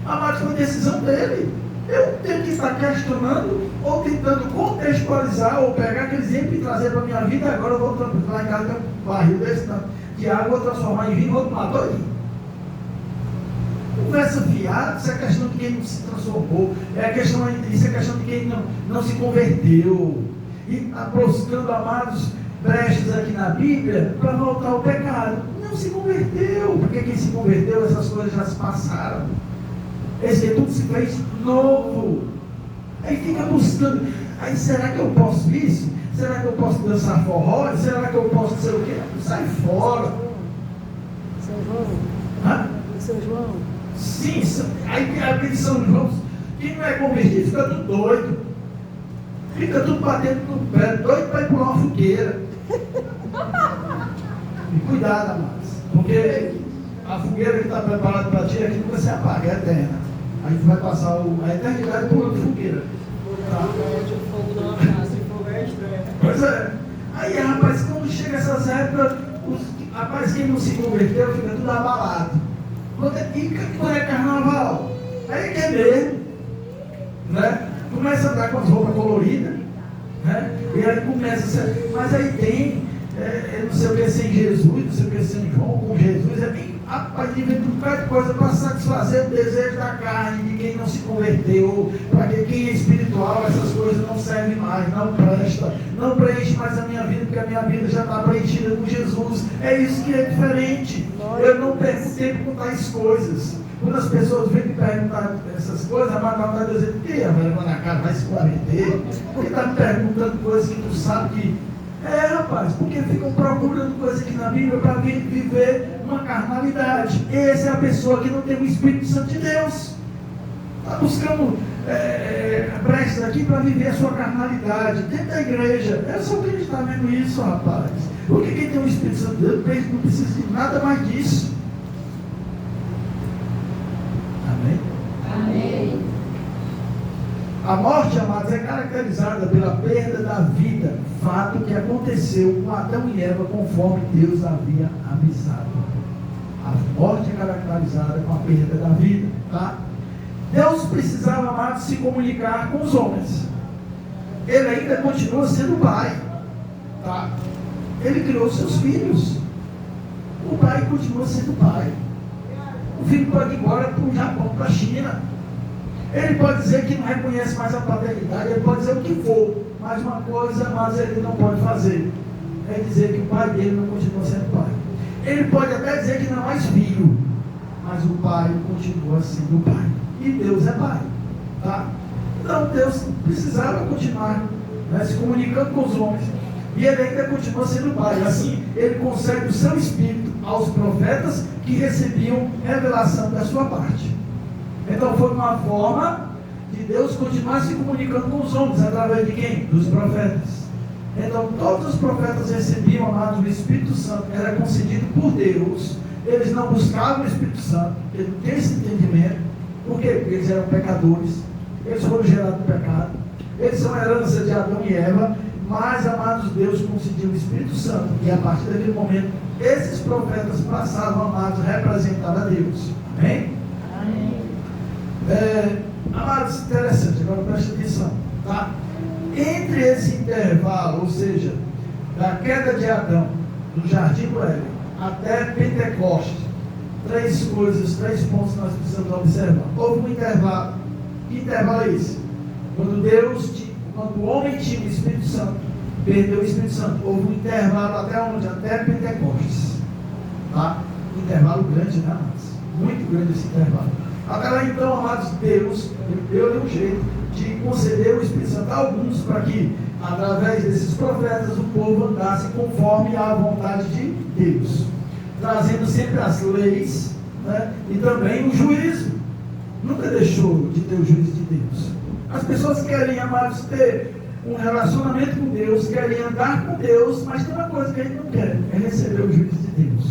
mas foi decisão dele. Eu tenho que estar questionando, ou tentando contextualizar, ou pegar aquele exemplo e trazer para a minha vida. Agora eu vou lá em casa, tem um barril desse de água, vou transformar em vinho, vou tomar todinho. Conversa fiada, isso é questão de quem não se transformou, isso é questão de quem não se converteu. E está buscando, amados, brechas aqui na Bíblia para voltar ao pecado. Não se converteu, porque quem se converteu, essas coisas já se passaram. Esse tudo se fez novo. Aí fica buscando. Aí será que eu posso isso? Será que eu posso dançar forró? Será que eu posso ser o quê? Sai fora. São João. Hã? São João. Sim, aí aquele São João, quem não é convertido fica tudo doido. Fica tudo batendo no pé, doido para ir pular uma fogueira. E cuidado, amados, porque a fogueira que está preparada para ti aqui nunca se apaga, é eterna. A gente vai passar a eternidade pulando fogueira. Tá? Pois é. Aí, rapaz, quando chega essas épocas, rapaz, quem não se converteu fica tudo abalado. E quando é carnaval? Aí quer mesmo, né? Começa a andar com as roupas coloridas, né? E aí começa a ser, mas aí tem, não sei o que sem Jesus, não sei o que sem João, com Jesus, rapaz, de vez um bocado de coisa para satisfazer o desejo da carne de quem não se converteu, para que quem é espiritual, essas coisas não servem mais, não presta, não preenche mais a minha vida, porque a minha vida já está preenchida com Jesus. É isso que é diferente. Eu não perco tempo com tais coisas. Quando as pessoas vêm me perguntar essas coisas, a maior parte vai dizer, o que? A vergonha na cara vai se converter? Porque está me perguntando coisas que tu sabe que... rapaz, porque ficam procurando coisas aqui na Bíblia para viver uma carnalidade. Essa é a pessoa que não tem o Espírito Santo de Deus. Está buscando brechas aqui para viver a sua carnalidade dentro da igreja. É só que a gente está vendo isso, rapaz. Porque quem tem o Espírito Santo de Deus não precisa de nada mais disso. Amém? Amém. A morte, amados, é caracterizada pela perda da vida, fato que aconteceu com Adão e Eva conforme Deus havia avisado. A morte é caracterizada com a perda da vida, tá? Deus precisava, amados, se comunicar com os homens. Ele ainda continua sendo pai, tá? Ele criou seus filhos. O pai continua sendo pai. O filho pode ir embora para o Japão, para a China. Ele pode dizer que não reconhece mais a paternidade, ele pode dizer o que for, mas uma coisa, mas ele não pode fazer, é dizer que o pai dele não continua sendo pai. Ele pode até dizer que não é mais filho, mas o pai continua sendo pai. E Deus é pai, tá? Então Deus precisava continuar, né, se comunicando com os homens, e ele ainda continua sendo pai. Assim, ele concede o seu espírito aos profetas que recebiam revelação da sua parte. Então foi uma forma de Deus continuar se comunicando com os homens, através de quem? Dos profetas. Então todos os profetas recebiam, amados, o Espírito Santo, era concedido por Deus. Eles não buscavam o Espírito Santo, eles não têm esse entendimento. Por quê? Porque eles eram pecadores, eles foram gerados no pecado, eles são herança de Adão e Eva, mas, amados, Deus concediu o Espírito Santo, e a partir daquele momento, esses profetas passavam, amados, a representar a Deus. Amém? Amém. Amados, interessante, agora preste atenção, tá? Entre esse intervalo, ou seja, da queda de Adão, do jardim do Éden, até Pentecostes, três pontos que nós precisamos observar. Houve um intervalo. Que intervalo é esse? Quando o homem tinha o Espírito Santo, perdeu o Espírito Santo, houve um intervalo até onde? Até Pentecostes. Tá? Um intervalo grande, né, amados? Muito grande esse intervalo. Até lá então, amados, Deus deu um jeito de conceder o Espírito Santo a alguns, para que, através desses profetas, o povo andasse conforme a vontade de Deus, trazendo sempre as leis, né, e também o juízo. Nunca deixou de ter o juízo de Deus. As pessoas querem, amados, ter um relacionamento com Deus, querem andar com Deus, mas tem uma coisa que a gente não quer, é receber o juízo de Deus.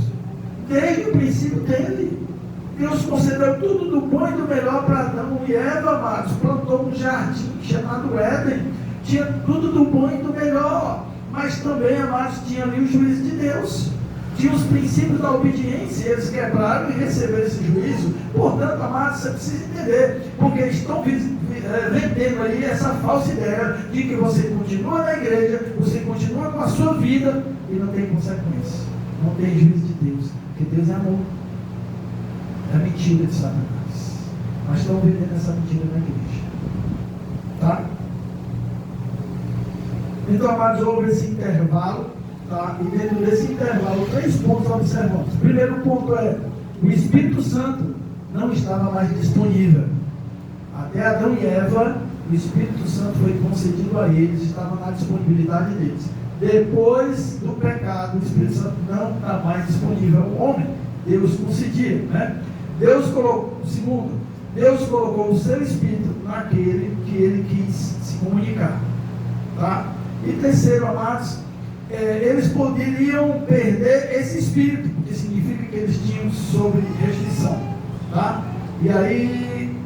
Desde o princípio dele, Deus concedeu tudo do bom e do melhor para Adão e Eva, amados. Plantou um jardim chamado Éden, tinha tudo do bom e do melhor, mas também, amados, tinha ali o juízo de Deus. Tinha os princípios da obediência, eles quebraram e receberam esse juízo. Portanto, amados, você precisa entender, porque estão vendendo aí essa falsa ideia de que você continua na igreja, você continua com a sua vida e não tem consequência, não tem juízo de Deus, porque Deus é amor. É mentira de Satanás. Mas estão vendendo essa mentira na igreja. Tá? Então, amados, houve esse intervalo. Tá? E dentro desse intervalo, 3 pontos observamos. O primeiro ponto é: o Espírito Santo não estava mais disponível. Até Adão e Eva, o Espírito Santo foi concedido a eles, estava na disponibilidade deles. Depois do pecado, o Espírito Santo não está mais disponível ao homem. Deus concedia, né? Segundo, Deus colocou o seu Espírito naquele que ele quis se comunicar. Tá? E terceiro, amados, eles poderiam perder esse Espírito, porque significa que eles tinham sobre restrição. Tá? E aí,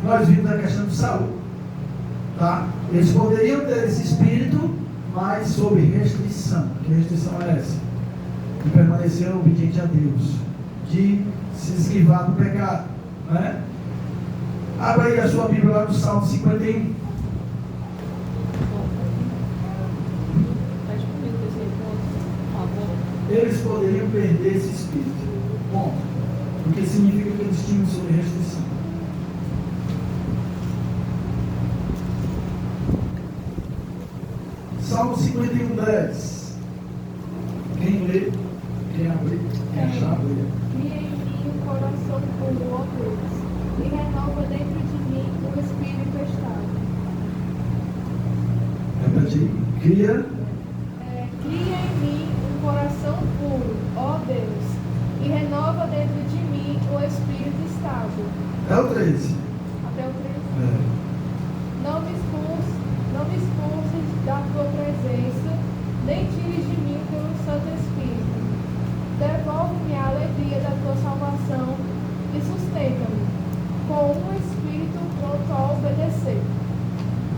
nós vimos a questão de Saul. Tá? Eles poderiam ter esse Espírito, mas sob restrição. Que restrição é essa? De permanecer obediente a Deus, de se esquivar do pecado, né? Abra aí a sua Bíblia lá no Salmo 51. Eles poderiam perder esse espírito, ponto, porque significa que eles tinham sob restrição. Salmo 51, 10. Quem lê? Quem abre? Quem achar, lê. Cria em mim um coração puro, ó Deus, e renova dentro de mim o espírito estável. Repete. Cria em mim um coração puro, ó Deus, e renova dentro de mim o espírito estável. É o 13. Até o 13. Não me expulses da tua presença, nem tires de mim teu Santo Espírito. Devolve-me a alegria da tua salvação e sustenta-me com um espírito pronto a obedecer.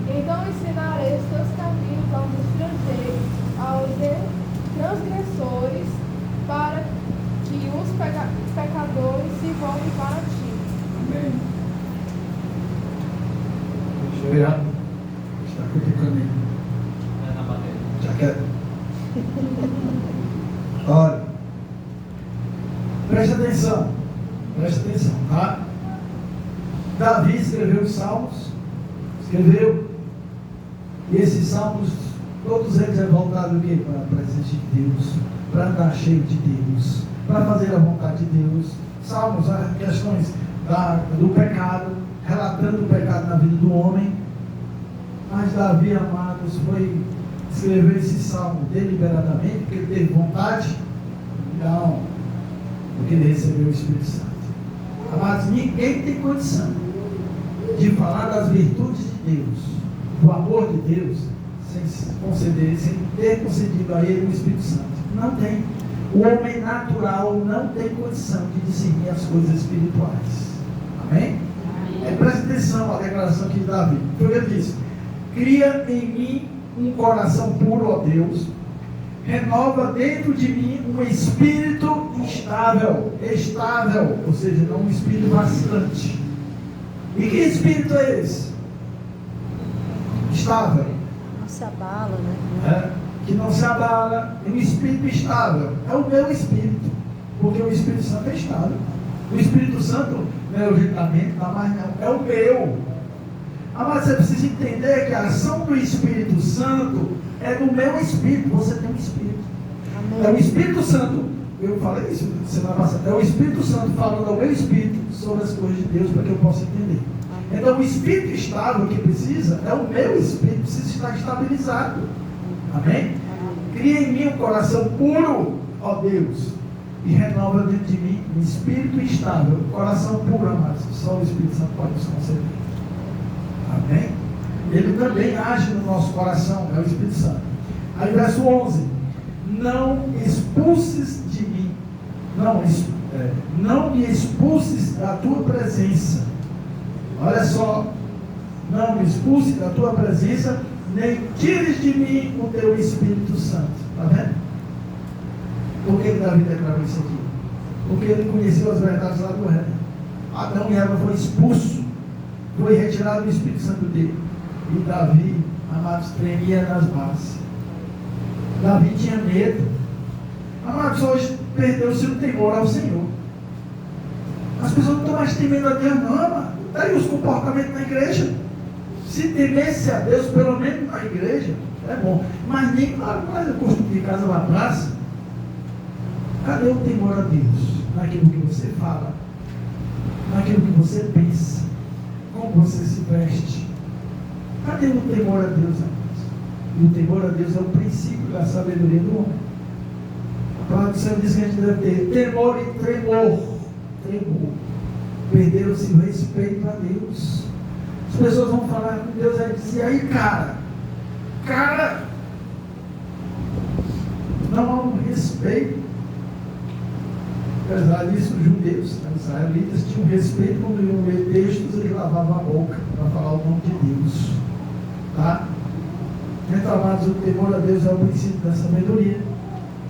Então ensinarei os teus caminhos aos estrangeiros, aos transgressores, para que os pecadores se voltem para ti. Amém. Deixa eu ver. Está cutucando aí. É na madeira. Já quer? Olha. Presta atenção, tá? Davi escreveu os salmos, e esses salmos, todos eles é voltado para a presença de Deus, para andar cheio de Deus, para fazer a vontade de Deus. Salmos, questões do pecado, relatando o pecado na vida do homem. Mas Davi, amados, foi escrever esse salmo deliberadamente, porque ele teve vontade? Não, porque ele recebeu o Espírito Santo. Amados, ninguém tem condição de falar das virtudes de Deus, do amor de Deus, sem ter concedido a ele o Espírito Santo. Não tem. O homem natural não tem condição de discernir as coisas espirituais. Amém? Preste atenção à declaração aqui de Davi. Ele disse: cria em mim um coração puro, ó Deus, renova dentro de mim um espírito estável, ou seja, não um espírito vacilante. E que espírito é esse? Estável. Não se abala, né? Que não se abala, é um espírito estável. É o meu espírito, porque o Espírito Santo é estável. O Espírito Santo não é o juntamente, não, é o meu. Mas você precisa entender que a ação do Espírito Santo é do meu espírito. Você tem um espírito. Amém. É o Espírito Santo, eu falei isso semana passada, é o Espírito Santo falando ao meu espírito sobre as coisas de Deus para que eu possa entender. Amém. Então o espírito estável que precisa é o meu espírito, precisa estar estabilizado. Amém? Cria em mim um coração puro, ó Deus, e renova dentro de mim um espírito estável, coração puro, amados, só o Espírito Santo pode nos conceder. Amém? Ele também age no nosso coração, é o Espírito Santo. Aí verso 11: não expulses de mim, não me expulses da tua presença. Olha só, não me expulses da tua presença, nem tires de mim o teu Espírito Santo. Está vendo? Por que Davi declarou isso aqui? Porque ele conheceu as verdades lá do Éden. Adão e Eva foram expulsos, foi retirado o Espírito Santo dele. E Davi, amados, tremia nas bases. Davi tinha medo. Amados, hoje perdeu-se o temor ao Senhor. As pessoas não estão mais temendo a Deus, não, amado. Está aí os comportamentos na igreja. Se temesse a Deus, pelo menos na igreja, é bom. Mas nem para o costume de casa na praça. Cadê o temor a Deus? Naquilo que você fala, naquilo que você pensa, como você se veste. Cadê o temor a Deus, amados? E o temor a Deus é o princípio da sabedoria do homem. A palavra do Senhor diz que a gente deve ter temor e tremor. Perderam-se o respeito a Deus. As pessoas vão falar com Deus e dizer: e aí, cara, não há um respeito. Apesar disso, os judeus, os israelitas, tinham respeito quando iam ler textos, eles lavavam a boca para falar o nome de Deus. Tá? Então, amados, o temor a Deus é o princípio da sabedoria.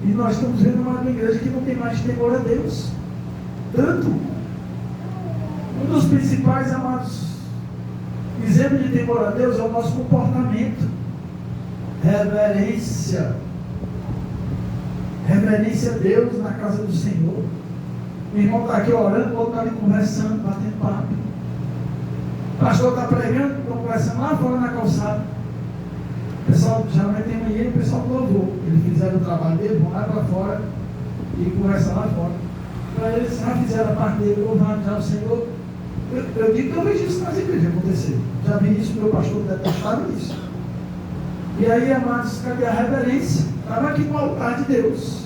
E nós estamos vendo uma igreja que não tem mais temor a Deus. Tanto, um dos principais, amados, exemplo de temor a Deus é o nosso comportamento. Reverência a Deus na casa do Senhor. O irmão está aqui orando, o outro está ali conversando, batendo papo. O pastor está pregando, estão conversando lá fora na calçada. O pessoal geralmente tem manhã e o pessoal louvou. Eles fizeram o trabalho dele, vão lá para fora e conversam lá fora. Então eles já fizeram a parte dele, louvando já o Senhor. Eu digo que eu vejo isso nas igrejas acontecer. Já vi isso, meu pastor detestava isso. E aí, amados, cadê a reverência? Estava aqui no altar de Deus.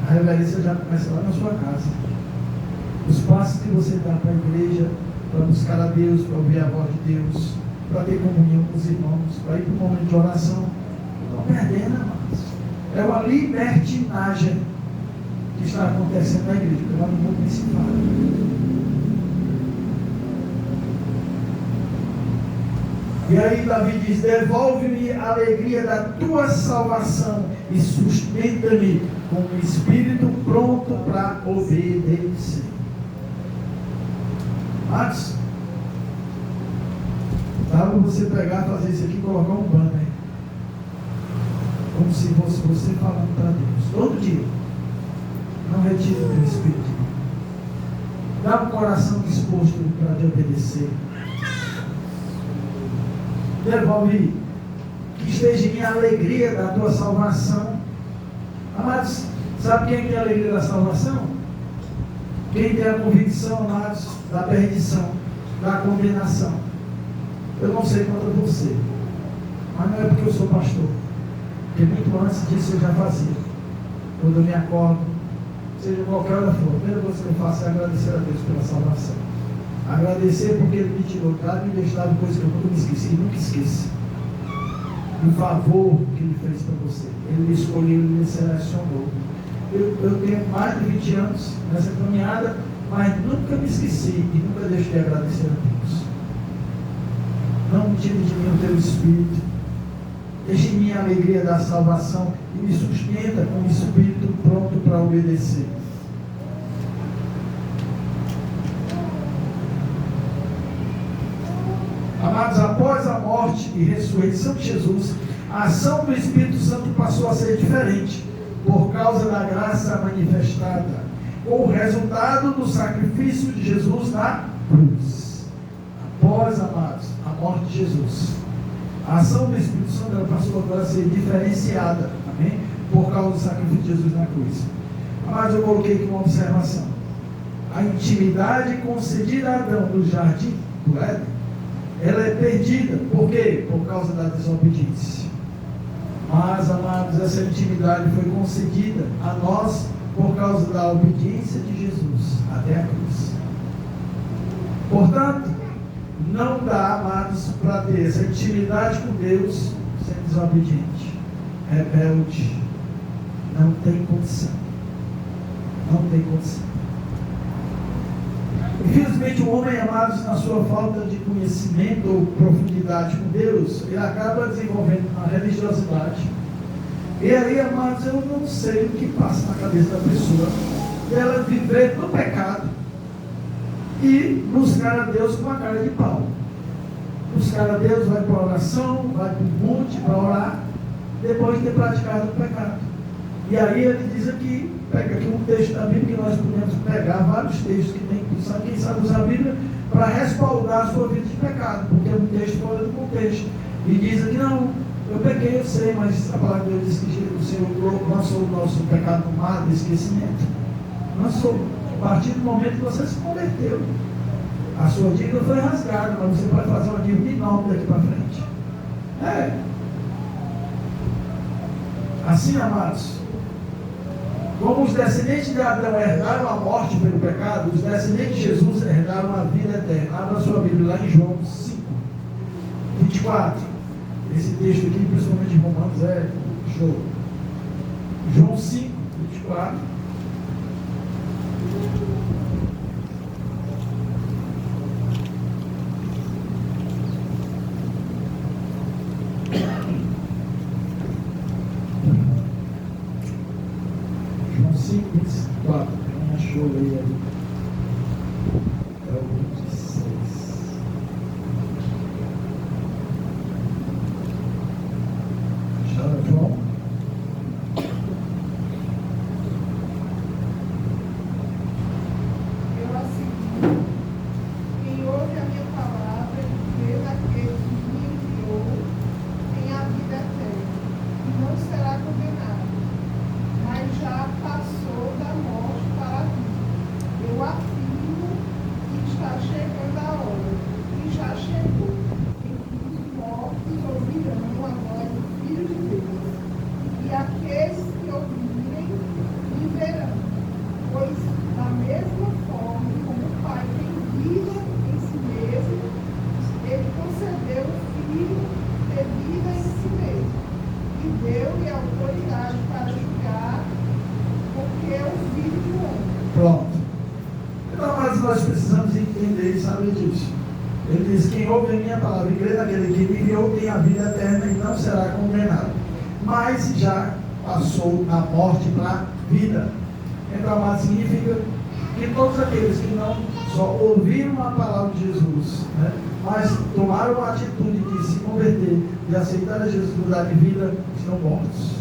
A reverência já começa lá na sua casa. Os passos que você dá para a igreja, para buscar a Deus, para ouvir a voz de Deus, para ter comunhão com os irmãos, para ir para um momento de oração, estão perdendo, amados. É uma libertinagem que está acontecendo na igreja, lá no mundo principal. E aí Davi diz: devolve-me a alegria da tua salvação e sustenta-me com um espírito pronto para obedecer. Matos, dá para você pegar, fazer isso aqui e colocar um banner, como se fosse você falando para Deus, todo dia. Não retire o teu espírito. Dá um coração disposto para te obedecer. Devolve, que esteja em mim a alegria da tua salvação. Amados, sabe quem tem a alegria da salvação? Quem tem a convicção, amados, da perdição, da condenação. Eu não sei quanto a você, mas não é porque eu sou pastor, porque muito antes disso eu já fazia. Quando eu me acordo, seja qualquer hora for, a primeira coisa que eu faço é agradecer a Deus pela salvação. Agradecer porque Ele me tirou de me deixou coisa que eu nunca me esqueci e nunca esqueço. O favor que Ele fez para você. Ele me escolheu, Ele me selecionou. Eu tenho mais de 20 anos nessa caminhada, mas nunca me esqueci e nunca deixei de agradecer a Deus. Não tire de mim o teu Espírito. Deixe em mim a alegria da salvação e me sustenta com o Espírito pronto para obedecer. Amados, após a morte e ressurreição de Jesus, a ação do Espírito Santo passou a ser diferente, por causa da graça manifestada, com o resultado do sacrifício de Jesus na cruz. Após, amados, a morte de Jesus, a ação do Espírito Santo ela passou agora a ser diferenciada, amém? Por causa do sacrifício de Jesus na cruz. Mas eu coloquei aqui uma observação. A intimidade concedida a Adão no jardim do Éden, ela é perdida. Por quê? Por causa da desobediência. Mas, amados, essa intimidade foi concedida a nós por causa da obediência de Jesus até a cruz. Portanto, não dá, amados, para ter essa intimidade com Deus sendo desobediente, rebelde. Não tem condição. Não tem condição. Infelizmente, o homem, amados, na sua falta de conhecimento ou profundidade com Deus, ele acaba desenvolvendo uma religiosidade. E aí, amados, eu não sei o que passa na cabeça da pessoa dela viver no pecado e buscar a Deus com a cara de pau. Buscar a Deus, vai para a oração, vai para o monte para orar, depois de ter praticado o pecado. E aí ele diz aqui, pega aqui um texto da Bíblia, que nós podemos pegar vários textos que tem, quem sabe usar a Bíblia, para respaldar a sua vida de pecado, porque é um texto fora do contexto. E diz aqui, não, eu peguei, eu sei, mas a palavra de Deus diz que o Senhor lançou o nosso pecado no mar do esquecimento. Lançou. A partir do momento que você se converteu, a sua dívida foi rasgada, mas você pode fazer uma dívida enorme daqui para frente. Assim, amados, como os descendentes de Adão herdaram a morte pelo pecado, os descendentes de Jesus herdaram a vida eterna. Abra a sua Bíblia lá em João 5, 24. Esse texto aqui, principalmente em Romanos, é show. João 5, 24. João 5, 24. Quem achou aí? É o 26. Acharam, João? Eu asseguro, quem ouve a minha palavra e crê naquele que me enviou, tem a vida eterna, e não será condenado, mas já passou da morte para a vida. Eu afirmo que está chegando a hora, e já chegou, em que os mortos ouvirão a voz do Filho de Deus, e aqueles que ouvirem viverão, pois da mesma forma como o Pai tem vida em si mesmo, ele concedeu o Filho ter vida em si mesmo, e deu-lhe autoridade para julgar, porque é o Filho do homem. Pronto. Então, mas nós precisamos entender e saber disso. Ele diz, quem ouve a minha palavra e crê naquele que me enviou tem a vida eterna e não será condenado, mas já passou da morte para a vida. Então, mas significa que todos aqueles que não só ouviram a palavra de Jesus, né, mas tomaram a atitude de se converter, de aceitar a Jesus mudar de vida, estão mortos.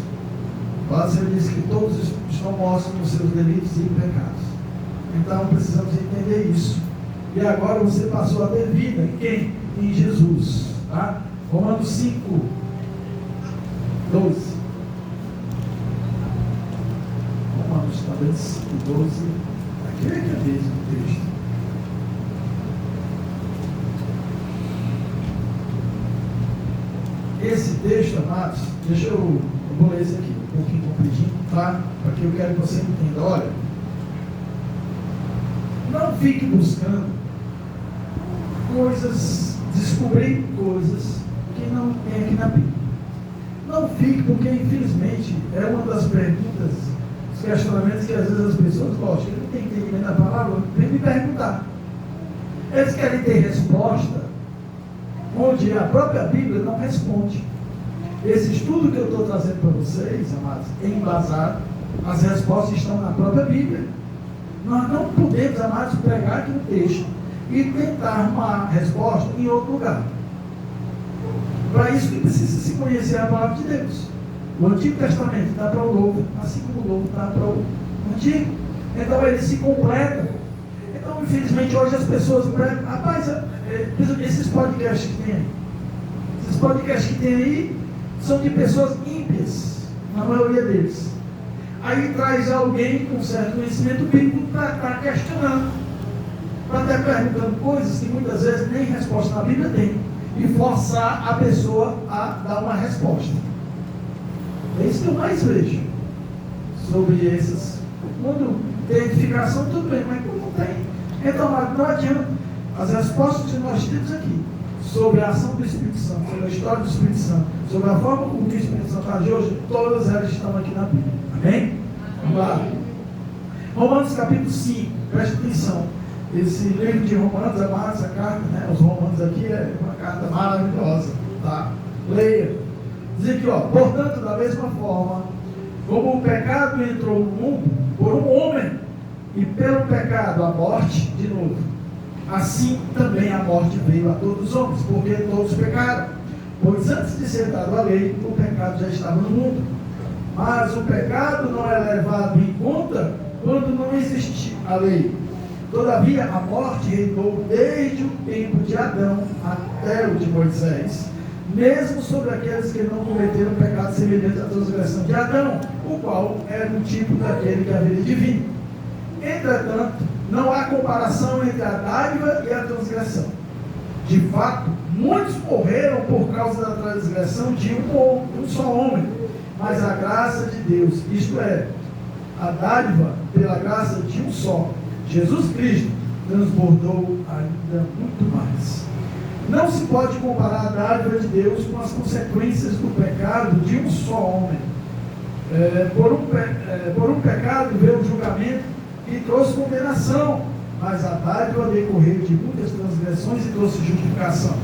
O Senhor diz que todos estão mortos nos seus delitos e pecados. Então precisamos entender isso. E agora você passou a ter vida em quem? Em Jesus. Tá? Romanos 5, 12. Romanos também 5, 12. Aqui é que é mesmo o texto. Esse texto, amados, deixa eu vou ler esse aqui, um pouquinho compridinho, tá? Porque eu quero que você entenda. Olha, fique buscando coisas, descobrir coisas que não tem aqui na Bíblia. Não fique, porque infelizmente é uma das perguntas, os questionamentos que às vezes as pessoas gostam, que não tem entendimento da palavra, vem me perguntar. Eles querem ter resposta onde a própria Bíblia não responde. Esse estudo que eu estou trazendo para vocês, amados, é embasado, as respostas estão na própria Bíblia. Nós não podemos, amados, pegar aqui no texto e tentar uma resposta em outro lugar. Para isso que precisa se conhecer a palavra de Deus. O Antigo Testamento está para o Novo, assim como o Novo está para o Antigo. Então eles se completam. Então, infelizmente, hoje as pessoas pregam, rapaz, esses podcasts que tem aí, esses podcasts que tem aí são de pessoas ímpias, na maioria deles. Aí traz alguém com certo conhecimento bíblico para estar questionando, para estar perguntando coisas que muitas vezes nem resposta na Bíblia tem, e forçar a pessoa a dar uma resposta. É isso que eu mais vejo sobre esses. Quando tem edificação, tudo bem, mas quando não tem, então não adianta. As respostas que nós temos aqui sobre a ação do Espírito Santo, sobre a história do Espírito Santo, sobre a forma como o Espírito Santo age hoje, todas elas estão aqui na Bíblia. Amém? Vamos lá. Romanos capítulo 5, preste atenção. Esse livro de Romanos, amado, essa carta, né? Os Romanos aqui é uma carta maravilhosa, tá? Leia. Diz aqui, ó, portanto, da mesma forma, como o pecado entrou no mundo por um homem, e pelo pecado a morte, de novo, assim também a morte veio a todos os homens, porque todos pecaram. Pois antes de ser dado a lei, o pecado já estava no mundo. Mas o pecado não é levado em conta quando não existe a lei. Todavia, a morte reinou desde o tempo de Adão até o de Moisés, mesmo sobre aqueles que não cometeram pecado semelhante à transgressão de Adão, o qual era um tipo daquele que haveria de vir. Entretanto, não há comparação entre a dádiva e a transgressão. De fato, muitos morreram por causa da transgressão de um só homem, mas a graça de Deus, isto é, a dádiva pela graça de um só, Jesus Cristo, transbordou ainda muito mais. Não se pode comparar a dádiva de Deus com as consequências do pecado de um só homem. Por um pecado veio o julgamento e trouxe condenação, mas a dádiva decorreu de muitas transgressões e trouxe justificação.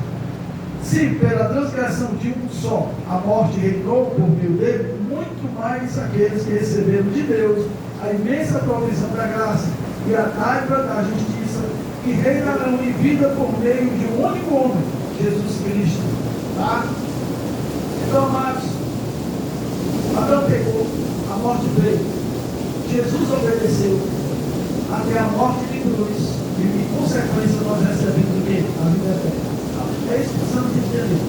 Se pela transgressão de um só a morte reinou por meio dele, muito mais aqueles que receberam de Deus a imensa provisão da graça e a dádiva da justiça, que reinarão em vida por meio de um único homem, Jesus Cristo. Tá? Então, amados, Adão pecou, a morte veio, Jesus obedeceu até a morte de cruz, e em consequência nós recebemos o quê? A vida eterna. É isso que precisamos entender.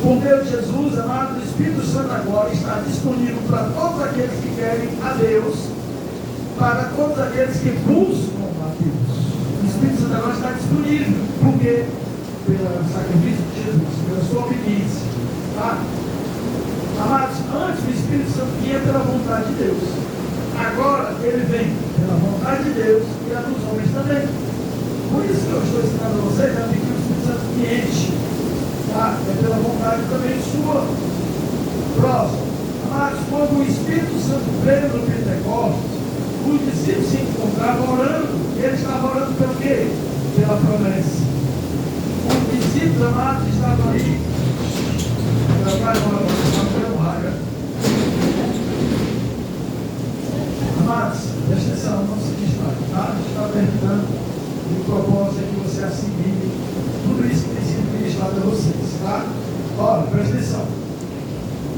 Por meio de Jesus, amado, o Espírito Santo agora está disponível para todos aqueles que querem a Deus, para todos aqueles que buscam a Deus. O Espírito Santo agora está disponível, porque pelo sacrifício de Jesus, pela sua obediência. Tá? Amados, antes o Espírito Santo vinha pela vontade de Deus. Agora ele vem pela vontade de Deus e a dos homens também. Por isso que eu estou ensinando a vocês, que o Espírito Santo me enche. Tá? É pela vontade também sua. Próximo. Mas quando o Espírito Santo veio no Pentecostes, os discípulos se encontravam orando. E eles estavam orando pelo quê? Pela promessa. Os discípulos amados estavam aí. Amados, presta atenção, não se distrai. Tá? A gente está perguntando. E o propósito é que você assimile tudo isso que tem sido ministrado a vocês, tá? Olha, presta atenção.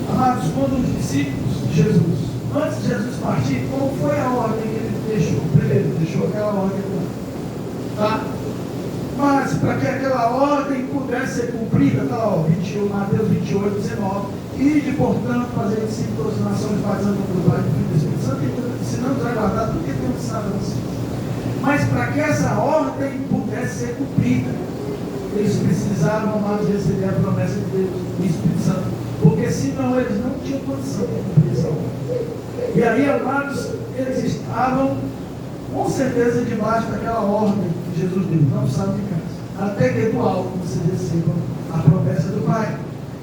Amados, quando os discípulos de Jesus, antes de Jesus partir, qual foi a ordem que ele deixou? Primeiro, deixou aquela ordem, tá? Mas para que aquela ordem pudesse ser cumprida, tá lá, ó, Mateus 28, 19, ide, portanto, fazer discípulos das nações, batizando no Pai, do Filho e do Espírito Santo, e ensinando a guardar tudo que tem ensinado a vocês. Mas para que essa ordem pudesse ser cumprida, eles precisaram, amados, receber a promessa de Deus, do Espírito Santo, porque senão eles não tinham condição de cumprir essa ordem. E aí, amados, eles estavam com certeza debaixo daquela ordem que Jesus deu, não saiam de casa, até que do alto vocês recebam a promessa do Pai.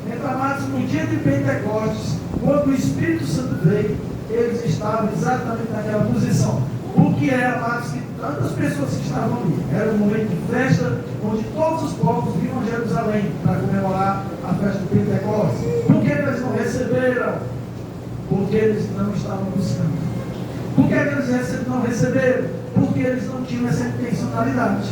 Então, amados, no dia de Pentecostes, quando o Espírito Santo veio, eles estavam exatamente naquela posição. O que é, amados, que tantas pessoas que estavam ali, era um momento de festa, onde todos os povos vinham a Jerusalém para comemorar a festa do Pentecostes. Por que eles não receberam? Porque eles não estavam buscando. Por que eles não receberam? Porque eles não tinham essa intencionalidade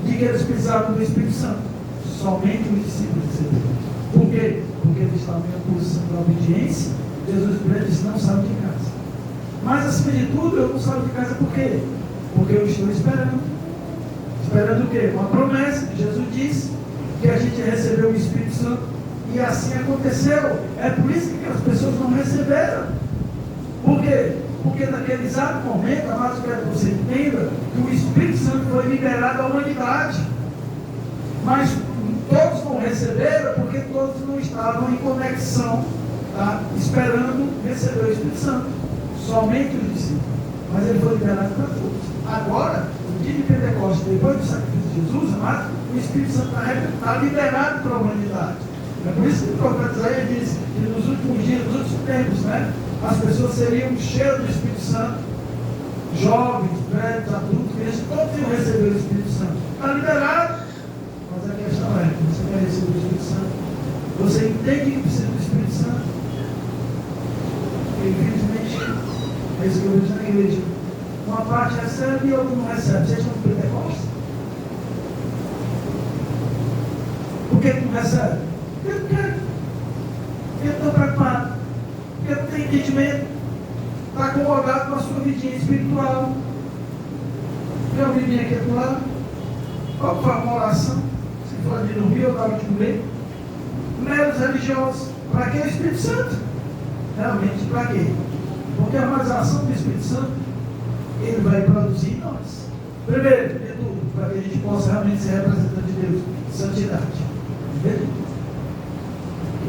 de que eles precisavam do Espírito Santo. Somente os discípulos receberam. Por quê? Porque eles estavam em uma posição de obediência. Jesus disse: não saiam de casa. Mas acima de tudo, eu não saio de casa por quê? Porque eu estou esperando. Esperando o quê? Uma promessa que Jesus disse que a gente recebeu o Espírito Santo. E assim aconteceu. É por isso que as pessoas não receberam. Por quê? Porque naquele exato momento, amados, quero que você entenda que o Espírito Santo foi liberado à humanidade. Mas todos não receberam porque todos não estavam em conexão, tá? Esperando receber o Espírito Santo. Somente os discípulos. Mas ele foi liberado para todos. Agora, no dia de Pentecostes, depois do sacrifício de Jesus, amado, o Espírito Santo está liberado para a humanidade. É por isso que o profeta Isaías diz que nos últimos dias, nos últimos tempos, né, as pessoas seriam cheias do Espírito Santo, jovens, velhos, adultos, crianças, todos iam receber o Espírito Santo. Está liberado. Mas a questão é: você quer receber o Espírito Santo? Você entende que precisa do Espírito Santo? Infelizmente, é isso que eu vejo na igreja. Uma parte recebe e outra não recebe. Vocês estão no Pentecostes? Por que não recebe? Porque eu não quero. Porque eu estou preocupado. Porque eu não tenho entendimento. Está acomodado com a sua vidinha espiritual. Eu vim aqui do lado. Qual foi uma oração? Se for de dormir ou na hora de comer? Meros religiosos. Para que o Espírito Santo? Realmente, para quê? Porque a ação do Espírito Santo, ele vai produzir em nós. Primeiro, de tudo, para que a gente possa realmente ser representante de Deus. Santidade. Entendeu?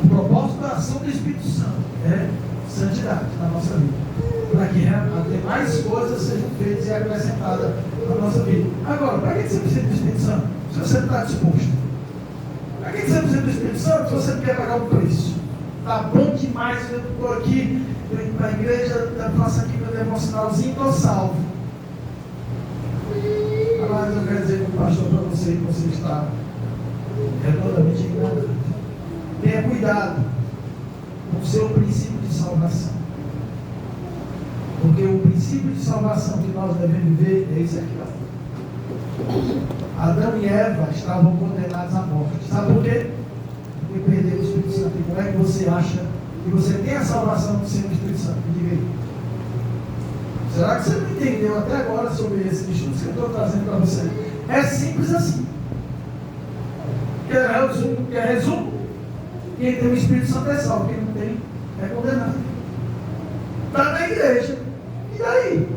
O propósito da ação do Espírito Santo é santidade na nossa vida. Para que as demais coisas sejam feitas e acrescentadas na nossa vida. Agora, para que você precisa do Espírito Santo? Se você não está disposto. Para que você precisa do Espírito Santo? Se você não quer pagar o preço. Está bom demais, eu estou aqui, eu indo para a igreja, eu faço aqui meu devocionalzinho e estou salvo. Mas eu quero dizer para o pastor, para você, que você está redondamente ignorante. Tenha cuidado com o seu princípio de salvação. Porque o princípio de salvação que nós devemos viver é esse aqui, ó. Adão e Eva estavam condenados à morte. Sabe por quê? Porque perderam o Espírito Santo. E como é que você acha que você tem a salvação sem o Espírito Santo? Me diga aí. Será que você não entendeu até agora sobre esses estudos que eu estou trazendo para você? É simples assim. Quer resumo? Quem tem o Espírito Santo é salvo, quem não tem é condenado. Está na igreja. E daí?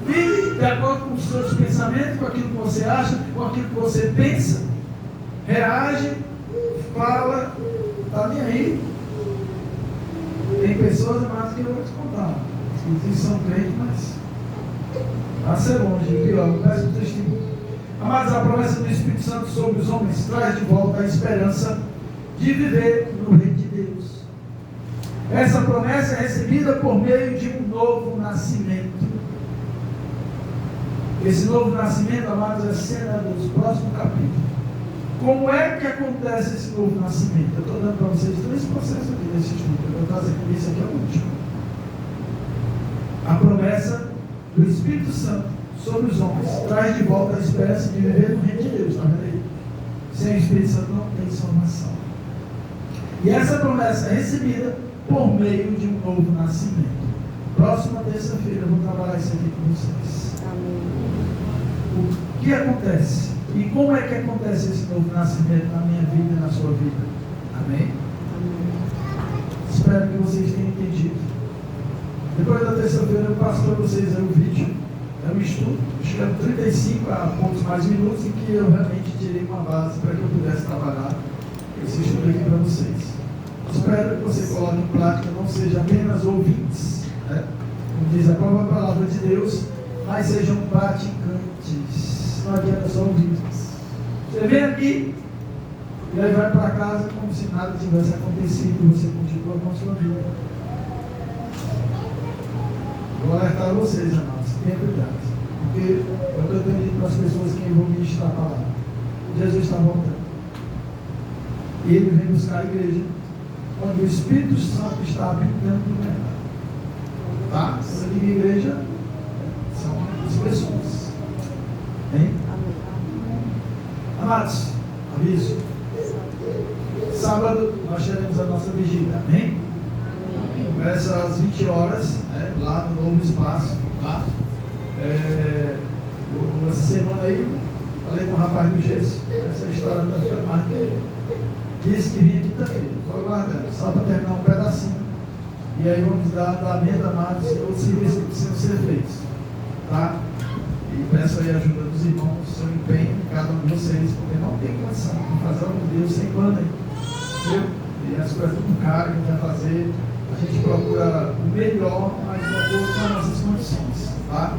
Vive de acordo com os seus pensamentos, com aquilo que você acha, com aquilo que você pensa, reage, fala, está nem aí. Tem pessoas, amadas, que eu vou te contar, que são crentes, mas vai ser longe, pior, não peço testemunho. Amados, a promessa do Espírito Santo sobre os homens traz de volta a esperança de viver no reino de Deus. Essa promessa é recebida por meio de um novo nascimento. Esse novo nascimento, amados, é cena dos próximos capítulos. Como é que acontece esse novo nascimento? Eu estou dando para vocês três processos aqui nesse estudo. Eu vou trazer que esse aqui é o último. A promessa do Espírito Santo sobre os homens traz de volta a esperança de viver no reino de Deus. Está vendo aí? Sem o Espírito Santo não tem salvação. E essa promessa é recebida por meio de um novo nascimento. Próxima terça-feira eu vou trabalhar isso aqui com vocês. Amém. O que acontece? E como é que acontece esse novo nascimento na minha vida e na sua vida? Amém? Amém. Espero que vocês tenham entendido. Depois da terça-feira eu passo para vocês o vídeo. É um estudo, escrevo 35 a poucos mais minutos, em que eu realmente tirei uma base para que eu pudesse trabalhar esse estudo aqui para vocês. Espero que você coloque em prática, não seja apenas ouvintes, né? como diz a própria palavra de Deus, mas sejam praticantes. Não adianta só ouvir. Você vem aqui e aí vai para casa como se nada tivesse acontecido, você continua com a sua vida. Vou alertar vocês, amados, tenham cuidado, porque eu estou dizendo para as pessoas que vão ministrar a palavra. Jesus está voltando. E ele vem buscar a igreja onde o Espírito Santo está habitando no mercado. Tá? Quando eu digo igreja, são as pessoas. Hein? Amados, aviso. Sábado nós teremos a nossa vigília. Amém? Começa às 20 horas, né, lá no novo espaço. Tá? Essa semana aí, falei com o rapaz do gesso. Essa história não fica mais dele. Disse que vinha quinta-feira. Estou aguardando, só para terminar um pedacinho. E aí vamos dar andamento, amados, e outros serviços que precisam ser feitos. Tá? E peço aí a ajuda dos irmãos, o seu empenho, cada um de vocês, porque não tem condição de fazer algo de Deus sem banda aí. Entendeu? E as coisas tudo caro que a gente vai fazer, a gente procura o melhor, mas de acordo com as nossas condições. Tá?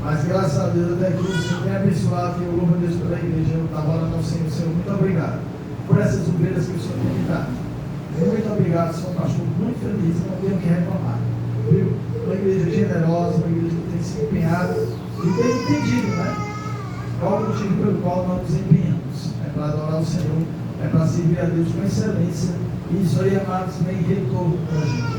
Mas graças a Deus, até aqui o Senhor tem abençoado e eu louvo a Deus pela igreja. Eu estava orando ao Senhor, Senhor, muito obrigado por essas ovelhas que o Senhor tem me dado. Muito obrigado, sou um pastor muito feliz, não tenho o que reclamar. Viu? Uma igreja generosa, uma igreja que tem se empenhado e tem entendido, né? Qual o motivo pelo qual nós nos empenhamos? É para adorar o Senhor, é para servir a Deus com excelência. E isso aí, amados, vem retorno para a gente.